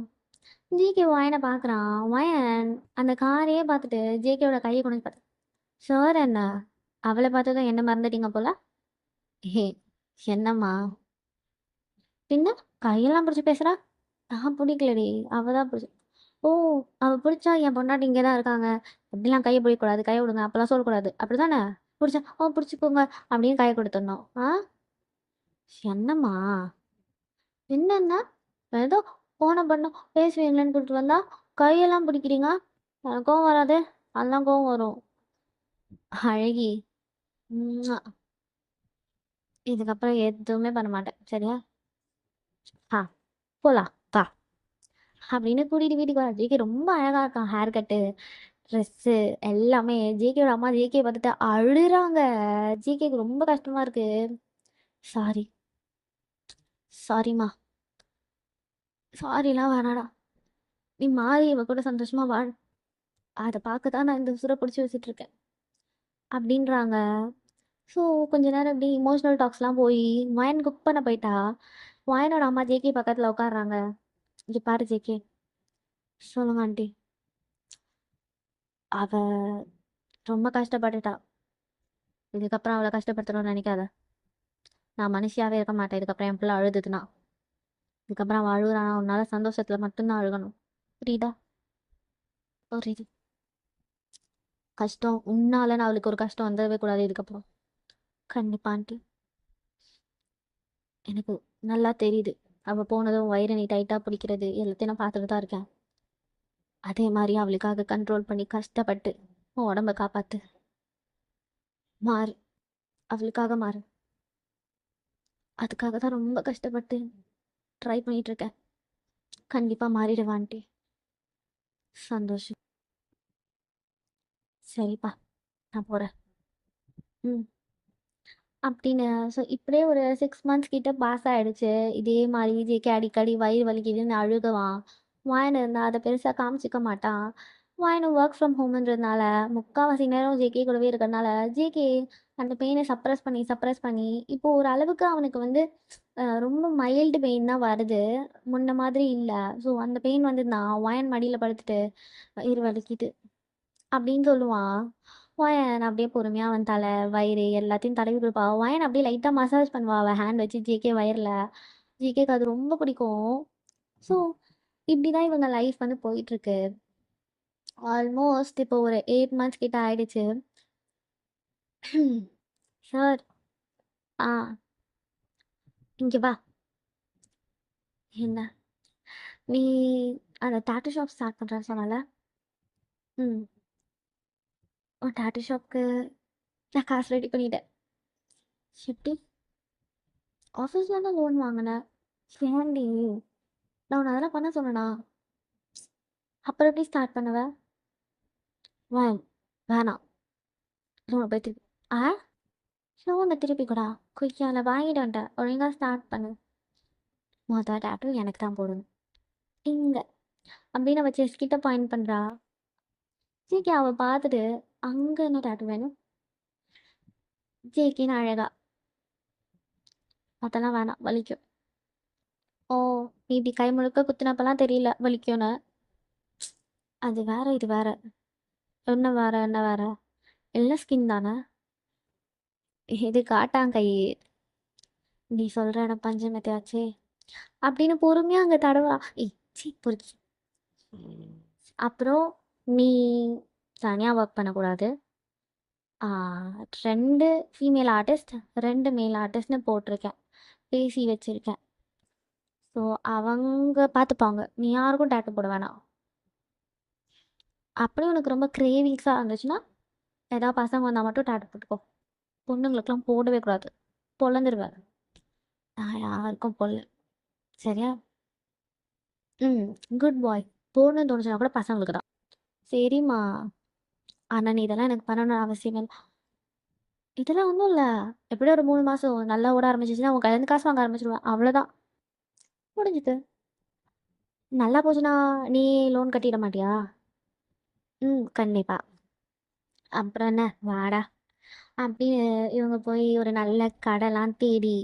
ஜிகே வயனை பார்க்குறான். வயன் அந்த காரையே பார்த்துட்டு ஜேகேவோட கையை கொண்டு பார்த்து, சார் என்ன அவளை பார்த்ததும் என்ன மறந்துட்டீங்க போல? ஏ என்னம்மா பின்ன கையெல்லாம் பிடிச்சி பேசுகிறா? நான் பிடிக்கலடி, அவள் தான் பிடிச்சி. ஓ, அவள் பிடிச்சா என் பொண்டாட்டி இங்கே தான் இருக்காங்க, அப்படிலாம் கையை பிடிக்கக்கூடாது, கையை விடுங்க அப்போல்லாம் சொல்லக்கூடாது, அப்படி தானே? பிடிச்சா ஓ பிடிச்சிக்கோங்க அப்படின்னு கையை கொடுத்துடணும். ஆ என்னம்மா என்னென்ன ஏதோ போன பண்ணோம் பேசுவீங்களேன்னு கூப்பிட்டு வந்தா கையெல்லாம் பிடிக்கிறீங்க? எனக்கு கோவம் வராது, அதெல்லாம் கோவம் வரும். அழகி, ம்ம். இதுக்கப்புறம் எதுவுமே பண்ண மாட்டேன் சரியா? ஆ போலாம் வா அப்படின்னு கூட்டிட்டு வீட்டுக்கு வர. ஜேகே ரொம்ப அழகா இருக்கான், ஹேர் கட்டு, ட்ரெஸ்ஸு எல்லாமே. ஜேகேயோட அம்மா ஜேகே பார்த்துட்டு அழுறாங்க. ஜேகேக்கு ரொம்ப கஷ்டமா இருக்கு. சாரி சாரிம்மா. சாரிலாம் வேணாடா. நீ மாறி இவ கூட சந்தோஷமா வாழ். அதை பார்க்க தான் நான் இந்த உசுரை பிடிச்சி வச்சுட்டு இருக்கேன் அப்படின்றாங்க. ஸோ கொஞ்ச நேரம் இப்படி இமோஷனல் டாக்ஸ்லாம் போய் வயன் குக் பண்ண போயிட்டா. வயனோட அம்மா ஜேகே பக்கத்தில் உட்காடுறாங்க. இங்கே பாரு ஜேகே. சொல்லுங்க ஆண்டி. அவ ரொம்ப கஷ்டப்பட்டுட்டா. இதுக்கப்புறம் அவளை கஷ்டப்படுத்தணும்னு நினைக்காத. நான் மனுஷியாவே இருக்க மாட்டேன் இதுக்கப்புறம். என் பிள்ளை அழுதுதுன்னா இதுக்கப்புறம் அவள் அழுகுறானா உன்னால சந்தோஷத்தில் மட்டும்தான் அழுகணும். புரியுதா? புரியுது. கஷ்டம் உன்னால நான் அவளுக்கு ஒரு கஷ்டம் வந்துடவே கூடாது இதுக்கப்புறம். கண்டிப்பா ஆண்டி. எனக்கு நல்லா தெரியுது. அவள் போனதும் வயிறு நீ டைட்டாக பிடிக்கிறது எல்லாத்தையும் நான் பார்த்துட்டு தான் இருக்கேன். அதே மாதிரி அவளுக்காக கண்ட்ரோல் பண்ணி கஷ்டப்பட்டு உன் உடம்ப காப்பாத்து. மாறு. அவளுக்காக மாறு. அதுக்காக தான் ரொம்ப கஷ்டப்பட்டு ட்ரை பண்ணிட்டு இருக்கேன். கண்டிப்பா மாறிடுவான்ட்டு. சந்தோஷம். சரிப்பா, நான் போறேன். ம். அப்படின்னு ஸோ இப்படியே ஒரு 6 மந்த்ஸ் கிட்ட பாஸ் ஆயிடுச்சு. இதே மாதிரி ஜேகே அடிக்கடி வயிறு வலிக்குதுன்னு அழுகுவான். வாயன் இருந்தால் அதை பெருசாக காமிச்சிக்க மாட்டான். வாயனும் ஒர்க் ஃப்ரம் ஹோம்ன்றதுனால முக்கால்வாசி நேரம் ஜேகே கூடவே இருக்கிறதுனால ஜேகே அந்த பெயினை சப்ரஸ் பண்ணி இப்போ ஒரு அளவுக்கு அவனுக்கு வந்து ரொம்ப மைல்டு பெயின் தான் வருது. முன்ன மாதிரி இல்லை. ஸோ அந்த பெயின் வந்து நான் வாயன் மடியில் படுத்துட்டு வயிறு வலிக்குது அப்படின்னு சொல்லுவான். வயன் அப்படியே பொறுமையாக அவன் தலை வயிறு எல்லாத்தையும் தடவி கொடுப்பா. வயன் அப்படியே லைட்டாக மசாஜ் பண்ணுவா அவள் ஹேண்ட் வச்சு ஜேகே வயரில். ஜேகேக்கு அது ரொம்ப பிடிக்கும். ஸோ இப்படி தான் இவங்க லைஃப் வந்து போயிட்டுருக்கு. ஆல்மோஸ்ட் இப்போ ஒரு 8 மந்த்ஸ் கிட்ட ஆயிடுச்சு. சார். ஆ, இங்கே வா. என்ன? நீ அந்த டாட்டூ ஷாப் ஸ்டார்ட் பண்ணுறேன்னு சொன்னால. ம். உன் டாட்டூ ஷாப்க்கு நான் காசு ரெடி பண்ணிட்டேன். எப்படி? ஆஃபீஸில் தான் லோன் வாங்கினேன். ஏன்டி? நான் உன்னை அதெல்லாம் பண்ண சொன்னேனா? அப்புறம் எப்படி ஸ்டார்ட் பண்ணுவ? வேன் வேணாம். லோனை போய் திருப்பி. ஆ, லோனை திருப்பி கூடா? குயிக்கால வாங்கிட்டு வந்துட்டேன். ஒழுங்காக ஸ்டார்ட் பண்ணு. மொதல் டேட்டு எனக்கு தான் போடணும். இங்கே அப்படின்னு நம்ம செஸ் கிட்ட பாயிண்ட் பண்ணுறா. ஜேகே அவள் பார்த்துட்டு அங்கே என்ன டேட்டு வேணும்? ஜேகேன்னு அழகா. அதெல்லாம் வேணாம், வலிக்கும். ஓ, நீ இப்படி கை முழுக்க குத்துனப்பெல்லாம் தெரியல வலிக்கும்னு. அது வேற இது வேற. என்ன வேற என்ன வேற? எல்லாம் ஸ்கின் தானே. இது காட்டாங்கை. நீ சொல்கிற இடம் பஞ்சமெத்தியாச்சே அப்படின்னு பொறுமையாக அங்கே தடவா. ஏய் சீ பொறுக்கி. அப்புறம் நீ தனியாக ஒர்க் பண்ணக்கூடாது. 2 ஃபீமேல் ஆர்டிஸ்ட் 2 மேல் ஆர்டிஸ்ட்னு போட்டிருக்கேன். பேசி வச்சுருக்கேன். ஸோ அவங்க பார்த்துப்பாங்க. நீ யாருக்கும் டேட்டு போட வேணாம். அப்படியே உனக்கு ரொம்ப கிரேவிங்ஸாக இருந்துச்சுன்னா ஏதாவது பசங்க வந்தால் மட்டும் டேட்டு போட்டுக்கோ. பொண்ணுங்களுக்கெல்லாம் போடவே கூடாது. பொழந்துருவேன். நான் யாருக்கும் போடல. சரியா? ம். குட் பாய். போடணும்னு தோணுச்சுன்னா கூட பசங்களுக்கு தான். சரிம்மா. ஆனால் நீ இதெல்லாம் எனக்கு பண்ணணும்னு அவசியம் இல்லை. இதெல்லாம் ஒன்றும் இல்லை. எப்படியும் ஒரு 3 மாதம் நல்லா ஓட ஆரம்பிச்சிச்சுன்னா உன் கையிலேருந்து காசு வாங்க ஆரம்பிச்சிடுவேன். அவ்வளோதான். முடிஞ்சுது. நல்லா போச்சுன்னா நீ லோன் கட்டிட மாட்டியா? ம், கண்டிப்பா. அப்புறம் என்ன வாடா அப்படின்னு இவங்க போய் ஒரு நல்ல கடைலாம் தேடி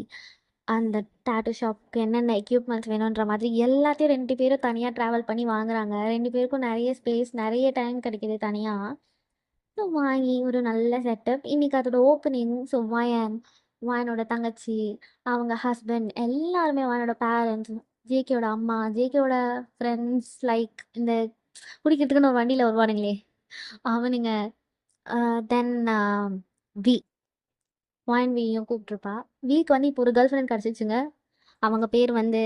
அந்த டாட்டூ ஷாப்க்கு என்னென்ன எக்யூப்மெண்ட்ஸ் வேணுன்ற மாதிரி எல்லாத்தையும் 2 பேரும் தனியாக ட்ராவல் பண்ணி வாங்குறாங்க. 2 பேருக்கும் நிறைய ஸ்பேஸ் நிறைய டைம் கிடைக்கிது தனியாக. ஸோ வாங்கி ஒரு நல்ல செட்டப். இன்னைக்கு அதோட ஓப்பனிங். ஸோ வாயனோட தங்கச்சி, அவங்க ஹஸ்பண்ட் எல்லாருமே, வாயனோட பேரண்ட்ஸ், ஜேகேயோட அம்மா, ஜேகேயோட ஃப்ரெண்ட்ஸ், லைக் இந்த குடிக்கிறதுக்குன்னு ஒரு வண்டியில் வருவானுங்களே அவனுங்க. தென் வி வாயன் வியும் கூப்பிட்ருப்பா. வீக்கு வந்து இப்போ ஒரு கேர்ள் ஃப்ரெண்ட் கிடச்சிச்சுங்க. அவங்க பேர் வந்து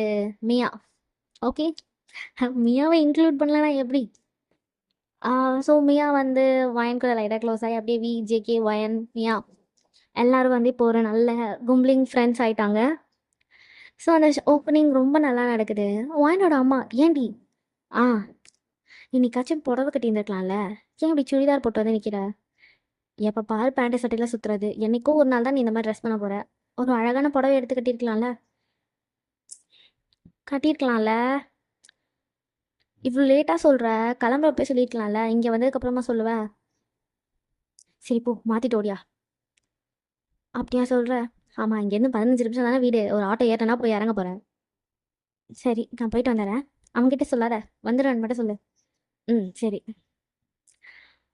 மியா. ஓகே. மியாவை இன்க்ளூட் பண்ணலன்னா எப்படி? ஸோ மியா வந்து வயன் கூட லைட்டாக க்ளோஸ் ஆகி அப்படியே வி ஜேகே வயன் மியா எல்லாரும் வந்து இப்போ ஒரு நல்ல கும்ப்ளிங் ஃப்ரெண்ட்ஸ் ஆயிட்டாங்க. ஸோ அந்த ஓப்பனிங் ரொம்ப நல்லா நடக்குது. வயனோட அம்மா ஏன்டி ஆ இன்னைக்காச்சும் புடவை கட்டியிருந்துருக்கலாம்ல, ஏன் இப்படி சுடிதார் போட்டு வந்து நிற்கிற? எப்போ பாரு பேண்ட் சட்டையில் சுற்றுறது. என்னைக்கோ ஒரு நாள் தான் நீ இந்த மாதிரி ட்ரெஸ் பண்ண போகிற. ஒரு அழகான புடவை எடுத்து கட்டியிருக்கலாம்ல. கட்டியிருக்கலாம்ல. இவ்வளோ லேட்டாக சொல்கிற, கிளம்புறப்பே சொல்லியிருக்கலாம்ல. இங்கே வந்ததுக்கப்புறமா சொல்லுவ. சரி போ, மாற்றிட்டு ஓடியா. அப்படியா சொல்கிற? ஆமாம், இங்கேருந்து 15 நிமிஷம் தானே வீடு. ஒரு ஆட்டோ ஏறினா போய் இறங்க போகிறேன். சரி, நான் போயிட்டு வந்துடுறேன். அவங்ககிட்ட சொல்லாத, வந்துடுறேன்னு மட்டும் சொல்லு. ம், சரி.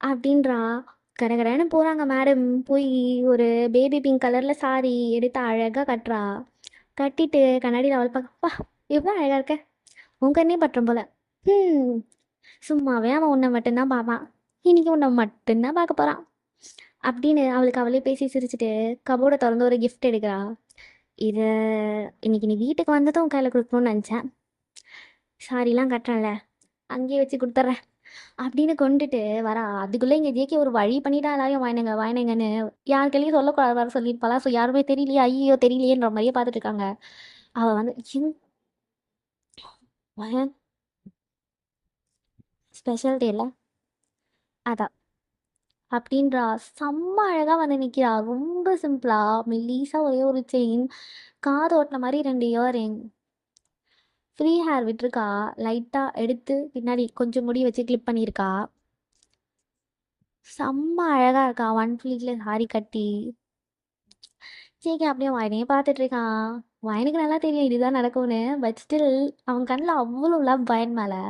அப்படின்றா. கடகடன்னு போகிறாங்க மேடம். போய் ஒரு பேபி பிங்க் கலரில் சாரி எடுத்து அழகாக கட்டுறா. கட்டிட்டு கண்ணாடியில் அவள் பார்க்கப்பா, எவ்வளோ அழகாக இருக்க, உன் கண்ணே பட்டுரும் போல. ம், சும்மாவே அவன் உன்னை மட்டும்தான் பார்ப்பான், இன்னைக்கு உன்னை மட்டும்தான் பார்க்க போகிறான் அப்படின்னு அவளுக்கு அவளே பேசி சிரிச்சுட்டு கபோர்டை திறந்து ஒரு gift எடுக்கிறா. இதை இன்னைக்கு நீ வீட்டுக்கு வந்ததும் கையில் கொடுக்கணும்னு நினச்சேன். சாரிலாம் கட்டுறேன்ல, அங்கேயே வச்சு கொடுத்துட்றேன் அப்படின்னு கொண்டுட்டு வரா. அதுக்குள்ளே இங்கே ஜேகே ஒரு வழி பண்ணிட்டா எல்லாரையும் வாங்கினங்க வாங்கினங்கன்னு. யாருக்கையும் சொல்லக்கூடாது வர சொல்லியிருப்பாளா. ஸோ யாருமே தெரியலையே, ஐயோ தெரியலையேன்ற மாதிரியே பார்த்துட்டு இருக்காங்க. அவள் வந்து ஸ்பெஷல் டேல அதான் அப்படின்றா. செம்ம அழகாக வந்து நிற்கிறா. ரொம்ப சிம்பிளா மெல்லீஸா ஒரே ஒரு செயின், காது ஓட்டின மாதிரி 2 இயரிங், ஃப்ரீ ஹேர் விட்டுருக்கா. லைட்டாக எடுத்து பின்னாடி கொஞ்சம் முடி வச்சு கிளிப் பண்ணியிருக்கா. செம்ம அழகாக இருக்கா. ஒன் ஃப்ளீட்டில் சாரி கட்டி. ஜேகே அப்படியே வயனையே பார்த்துட்டு இருக்கான். வயனுக்கு நல்லா தெரியும் இதுதான் நடக்கும்னு. பட் ஸ்டில் அவன் கண்ணில் அவ்வளோ லவ் வயன் மேலே.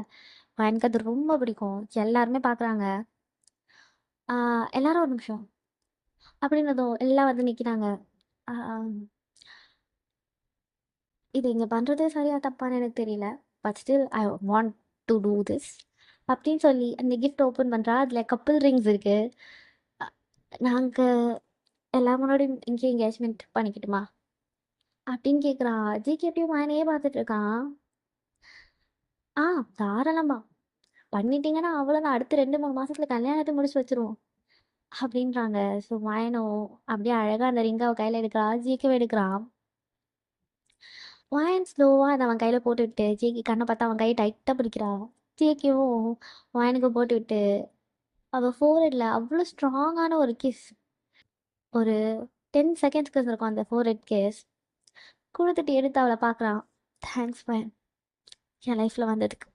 வயனுக்கு அது ரொம்ப பிடிக்கும். எல்லாருமே பார்க்குறாங்க. எல்லாரும் ஒரு நிமிஷம் அப்படின்னதும் எல்லாம் வந்து நிற்கிறாங்க. இது இங்கே பண்ணுறது சரியா தப்பான்னு எனக்கு தெரியல. But still I want to do this அப்படின்னு சொல்லி அந்த கிஃப்ட் ஓப்பன் பண்ணுறா. அதில் கப்புள் ரிங்ஸ் இருக்குது. நாங்கள் எல்லா முன்னாடியும் இங்கே என்கேஜ்மெண்ட் பண்ணிக்கிட்டுமா அப்படின்னு கேட்குறா. ஜிகே எப்படியும் வாயனையே பார்த்துட்டு இருக்கான். ஆ, தாராளமா பண்ணிட்டீங்கன்னா அவ்வளோதான், அடுத்து 2-3 மாதத்துல கல்யாணத்தை முடிச்சு வச்சிருவோம் அப்படின்றாங்க. ஸோ வாயனும் அப்படியே அழகாக அந்த ரிங்கை அவள் கையில் எடுக்கிறா. ஜிகேவை எடுக்கிறான். வாயன் ஸ்லோவாக அதை அவன் கையில் போட்டுவிட்டு ஜேகி கண்ணை பார்த்தா அவன் கையை டைட்டாக பிடிக்கிறா. ஜேகியும் வாயனுக்கு போட்டுவிட்டு அவள் ஃபோர்ஹெட்டில் அவ்வளோ ஸ்ட்ராங்கான ஒரு கிஸ், ஒரு 10 செகண்ட்ஸ்க்கு இருக்கும் அந்த ஃபோர்ஹெட் கிஸ் கொடுத்துட்டு எடுத்து அவளை பார்க்குறான். தேங்க்ஸ் வாயன், என் லைஃப்பில் வந்ததுக்கு,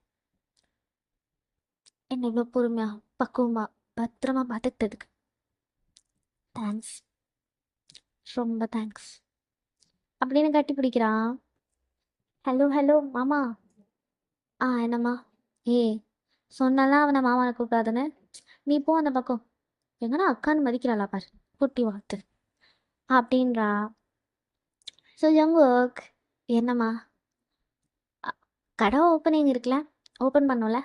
என்னை இவ்வளோ பொறுமையாக பக்குவமாக பத்திரமா பார்த்துக்கிட்டதுக்கு தேங்க்ஸ், ரொம்ப தேங்க்ஸ் அப்படின்னு கட்டி பிடிக்கிறான். ஹலோ ஹலோ மாமா. என்னம்மா. ஏய், சொன்னாலாம் அவனை மாமாவை கூப்பிடாதுன்னு. நீ போ அந்த பக்கம். எங்கன்னா அக்கான்னு மதிக்கிறாளா பாரு, குட்டி வாத்து அப்படின்றா. ஸோ ஜங்குக், என்னம்மா. கடை ஓப்பனிங் இருக்குல்ல, ஓப்பன் பண்ணோம்ல,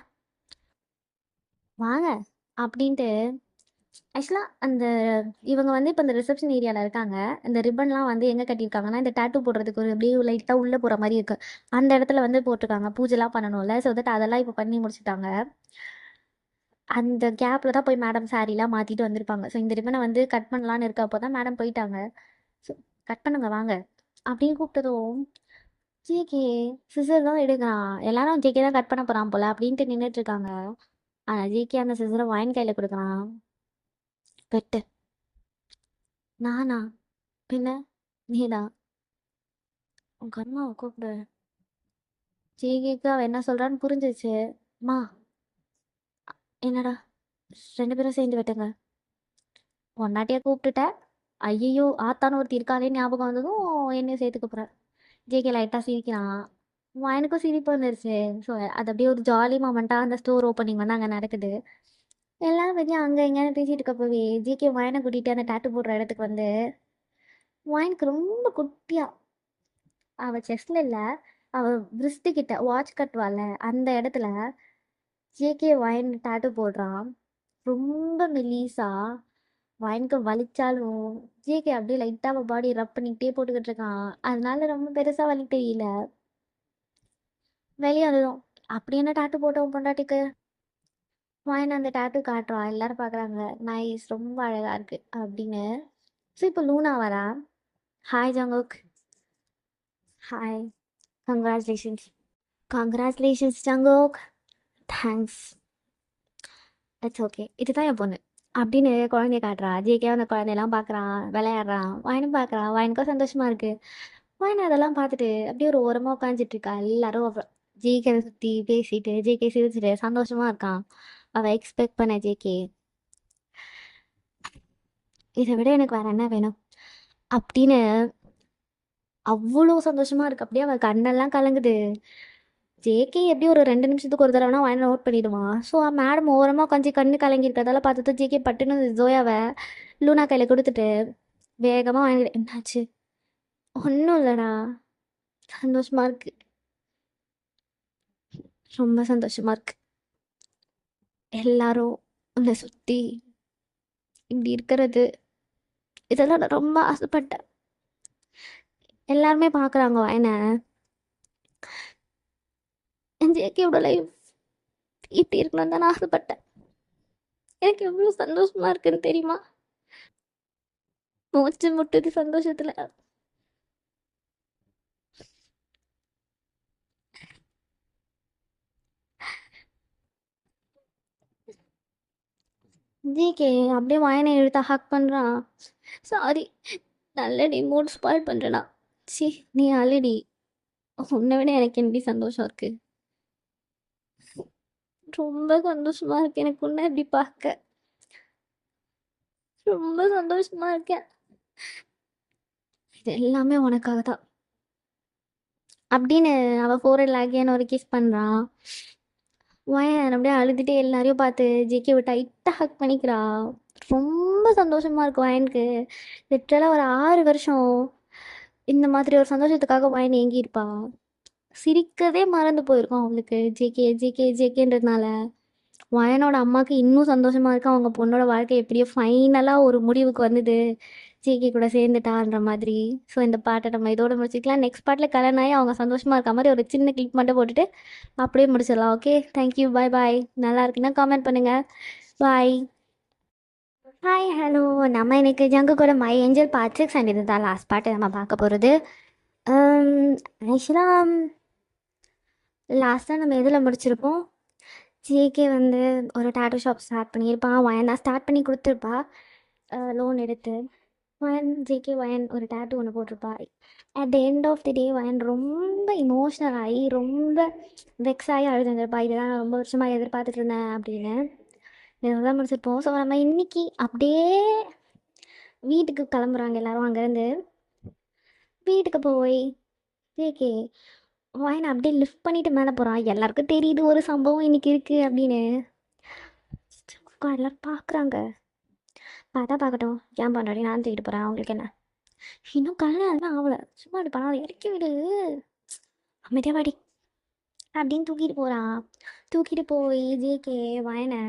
வாங்க அப்படின்ட்டு. ஆக்சுவலாக அந்த இவங்க வந்து இப்போ இந்த ரிசப்ஷன் ஏரியாவில் இருக்காங்க. இந்த ரிப்பன்லாம் வந்து எங்கே கட்டியிருக்காங்கன்னா, இந்த டேட்டூ போடுறதுக்கு ஒரு அப்படியே லைட்டாக உள்ளே போகிற மாதிரி இருக்குது. அந்த இடத்துல வந்து போட்டிருக்காங்க. பூஜைலாம் பண்ணணும்ல, ஸோ தட் அதெல்லாம் இப்போ பண்ணி முடிச்சுட்டாங்க. அந்த கேப்பில் தான் போய் மேடம் சாரீலாம் மாற்றிட்டு வந்திருப்பாங்க. ஸோ இந்த ரிப்பனை வந்து கட் பண்ணலான்னு இருக்க அப்போ தான் மேடம் போயிட்டாங்க. ஸோ கட் பண்ணுங்க வாங்க அப்படின்னு கூப்பிட்டதும் ஜேகே சிசர் தான் எடுக்கிறான். எல்லாரும் ஜேகே தான் கட் பண்ண போகிறான் போல அப்படின்ட்டு நின்றுட்டு இருக்காங்க. ஆனால் ஜேகே அந்த சிசரை வாயின் கையில் கொடுக்குறான். பெட்டு. நானா? பின்ன நீதான். உன் கர்மாவை கூப்பிடு. ஜேகேக்கு அவன் என்ன சொல்கிறான்னு புரிஞ்சிச்சு. மா, என்னடா 2 பேரும் சேர்ந்து வெட்டுங்க. பொண்டாட்டியை கூப்பிட்டுட்ட, ஐயையோ ஆத்தான்னு ஒருத்தி இருக்காளே ஞாபகம் வந்ததும் என்னையும் சேர்த்துக்க போகிறேன். ஜேகே லைட்டாக சிரிக்கிறான். எனக்கும் சிரிப்பு வந்துருச்சு. ஸோ அது அப்படியே ஒரு ஜாலி மூமெண்ட்டாக அந்த ஸ்டோர் ஓப்பனிங் வந்து அங்கே நடக்குது. எல்லாரும் பற்றி அங்கே எங்கேயானு பேசிகிட்டு இருக்கப்போவே ஜேகே வாயனை கூட்டிகிட்டு அந்த டேட்டு போடுற இடத்துக்கு வந்து வாயனுக்கு ரொம்ப குட்டியாக அவள் செஸ்டில் இல்லை, அவள் விரிஸ்ட்டு கிட்ட வாட்ச் கட்டுவாள் அந்த இடத்துல ஜேகே வாயன் டேட்டு போடுறான். ரொம்ப மெலீஸா. வாயனுக்கு வலிச்சாலும் ஜேகே அப்படியே லைட்டாக அவள் பாடி ரப் பண்ணிக்கிட்டே போட்டுக்கிட்டு இருக்கான். அதனால ரொம்ப பெருசாக வலி தெரியல. வெளியே வந்ததும் அப்படி என்ன டேட்டு போட்டோம் பொண்டாட்டிக்கு. வாயன் அந்த டேட்டு காட்டுறா. எல்லாரும் பார்க்குறாங்க. நைஸ், ரொம்ப அழகாக இருக்குது அப்படின்னு. ஸோ இப்போ லூனா வரா. Hi Jungkook. Hi. Congratulations. Congratulations Jungkook. Thanks. It's okay, இதுதான் என் பொண்ணு அப்படின்னு குழந்தைய காட்டுறா. ஜேகே அந்த குழந்தையெல்லாம் பார்க்குறான், விளையாடுறான். வாயனும் பார்க்குறான். வாயனுக்கும் சந்தோஷமாக இருக்குது. வாயினா அதெல்லாம் பார்த்துட்டு அப்படியே ஒரு ஓரமாக உட்காந்துட்டு இருக்கா. எல்லாரும் ஜேகே சுற்றி பேசிட்டு ஜேகே சிரிச்சுட்டு சந்தோஷமா இருக்கான். அவள் எக்ஸ்பெக்ட் பண்ண ஜேகே இதை விட எனக்கு வேற என்ன வேணும் அப்படின்னு அவ்வளோ சந்தோஷமா இருக்கு. அப்படியே அவள் கண்ணெல்லாம் கலங்குது. ஜேகே எப்படி ஒரு 2 நிமிஷத்துக்கு ஒரு தடவைனா வாயினா நோட் பண்ணிடுவான். ஸோ மேடம் ஓரமாக உட்காந்து கண்ணு கலங்கியிருக்கிறதால பார்த்துட்டு ஜேகே பட்டுன்னு ஜோயாவை லூனா கையில் கொடுத்துட்டு வேகமாக வாங்கிட்டு என்னாச்சு? ஒன்றும் இல்லைடா, சந்தோஷமா இருக்கு, ரொம்ப சந்தோஷமா இருக்கு. எல்லாரும் உன்னை சுற்றி இப்படி இருக்கிறது, இதெல்லாம் நான் ரொம்ப ஆசைப்பட்டேன். எல்லாருமே பார்க்குறாங்க என்ன, என் ஜேகேயோட லைஃப் இப்படி இருக்கணும்னு தான் நான் ஆசைப்பட்டேன். எனக்கு எவ்வளோ சந்தோஷமா இருக்குன்னு தெரியுமா? மூச்சு முட்டுது சந்தோஷத்தில். ஜிகே அப்படியே வாயனை இழுத்து ஹக் பண்ணுறான். சாரி, நல்லடி மூட் ஸ்பாயில் பண்ணுறேனா? சி, நீ ஆல்ரெடி உன்னை விட எனக்கு எப்படி சந்தோஷம் இருக்கு. ரொம்ப சந்தோஷமா இருக்கு எனக்கு உன்னை இப்படி பார்க்க. ரொம்ப சந்தோஷமா இருக்கேன். இது எல்லாமே உனக்காக தான் அப்படின்னு அவள் ஃபோரில் அகேன் ஒரு கிஸ் பண்ணுறான். வாயன் அப்படியே அழுதுகிட்டே எல்லாரையும் பார்த்து ஜேகேவை டைட்டாக ஹக் பண்ணிக்கிறா. ரொம்ப சந்தோஷமாக இருக்கும் வாயனுக்கு. லிட்டரலாக ஒரு 6 வருஷம் இந்த மாதிரி ஒரு சந்தோஷத்துக்காக வாயன் ஏங்கியிருப்பா. சிரிக்கதே மறந்து போயிருக்கோம் அவளுக்கு. ஜேகே ஜேகே ஜேகேன்றதுனால வயனோட அம்மாவுக்கு இன்னும் சந்தோஷமாக இருக்கு. அவங்க பொண்ணோட வாழ்க்கை எப்படியோ ஃபைனலாக ஒரு முடிவுக்கு வந்தது, ஜேகே கூட சேர்ந்துட்டான்ற மாதிரி. ஸோ இந்த பாட்டை நம்ம இதோட முடிச்சுக்கலாம். நெக்ஸ்ட் பாட்டில் கல்யாணம் ஆகி அவங்க சந்தோஷமாக இருக்க மாதிரி ஒரு சின்ன கிளிப் மட்டும் போட்டுட்டு அப்படியே முடிச்சிடலாம். Okay, thank you, bye bye. நல்லா இருக்குன்னா காமெண்ட் பண்ணுங்கள். பாய். Hi, hello. நம்ம இன்னைக்கு ஜங்கு கூட மை ஏஞ்சல் பார்ட் 6 அண்ட் இதுதான் லாஸ்ட் பாட்டு நம்ம பார்க்க போகிறது. ஆக்சுவலாக லாஸ்ட்டாக நம்ம எதில் முடிச்சிருப்போம்? ஜேகே வந்து ஒரு டேட்டூ ஷாப் ஸ்டார்ட் பண்ணியிருப்பான். வயன் தான் ஸ்டார்ட் பண்ணி கொடுத்துருப்பா, லோன் எடுத்து. வயன் ஜேகே வயன் ஒரு டேட்டூ ஒன்று போட்டிருப்பா. At the end of the day Vayan ரொம்ப இமோஷ்னல் ஆகி ரொம்ப வெக்ஸ் ஆகி அழுதுருப்பா. இதெல்லாம் நான் ரொம்ப வருஷமாக எதிர்பார்த்துட்டு இருந்தேன் அப்படின்னு. இதெல்லாம் முடிச்சிருப்போம். ஸோ நம்ம இன்னைக்கு அப்படியே வீட்டுக்கு கிளம்புறாங்க எல்லாரும். அங்கேருந்து வீட்டுக்கு போய் ஜேகே வயனை அப்படியே லிஃப்ட் பண்ணிட்டு மேலே போகிறான். எல்லாருக்கும் தெரியுது ஒரு சம்பவம் இன்னைக்கு இருக்குது அப்படின்னு. எல்லோரும் பார்க்குறாங்க. பார்த்தா பார்க்கட்டும், ஏன் பண்ணாடி நான் தூக்கிட்டு போகிறேன், அவங்களுக்கு என்ன? இன்னும் கல்யாணம் ஆகலை, சும்மா இப்படி பண்ணாத, இறக்கி விடு, அமைதியாக வாடி அப்படின்னு தூக்கிட்டு போகிறான். தூக்கிட்டு போய் ஜேகே வயனை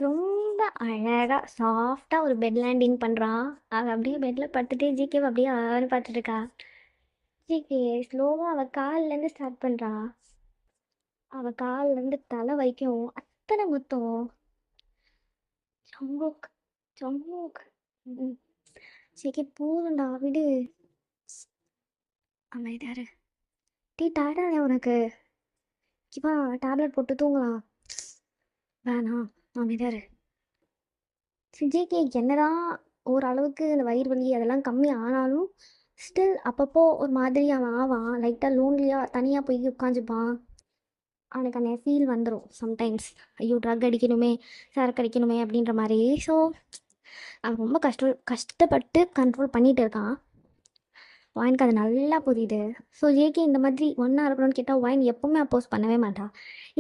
ரொம்ப அழகாக சாஃப்டாக ஒரு பெட் லேண்டிங் பண்ணுறான். அவள் அப்படியே பெட்டில் படுத்துட்டு ஜிகேவை அப்படியே அவனு பார்த்துட்டு இருக்கா. ஜிகே ஸ்லோவாக அவள் கால்லேருந்து ஸ்டார்ட் பண்ணுறா. அவள் கால்லேருந்து தலை வரைக்கும் அத்தனை முத்தம். Jungkook Jungkook. ஜிகே போதுண்டா, விடு, அமைதியாரு. டீ டயர்டாக உனக்கு? இப்போ டேப்லெட் போட்டு தூங்கலாம். வேணாம், அமைதியாரு. ஜிகே என்னதான் ஓரளவுக்கு இந்த வயிறு வலி அதெல்லாம் கம்மி ஆனாலும் ஸ்டில் அப்பப்போ ஒரு மாதிரி அவன் ஆவான். லைட்டாக லோன்லியாக தனியாக போய் உட்காந்துப்பான். அவனுக்கு அந்த ஃபீல் வந்துடும் சம்டைம்ஸ். ஐயோ, ட்ரக் அடிக்கணுமே, சரக்கு அடிக்கணுமே அப்படின்ற மாதிரி. ஸோ அவன் ரொம்ப கஷ்டப்பட்டு கண்ட்ரோல் பண்ணிகிட்டு இருக்கான். வாயினுக்கு அது நல்லா புரியுது. ஸோ ஜேகே இந்த மாதிரி ஒன்றா இருக்கணும்னு கேட்டால் வாயின் எப்போவுமே அப்போஸ் பண்ணவே மாட்டான்.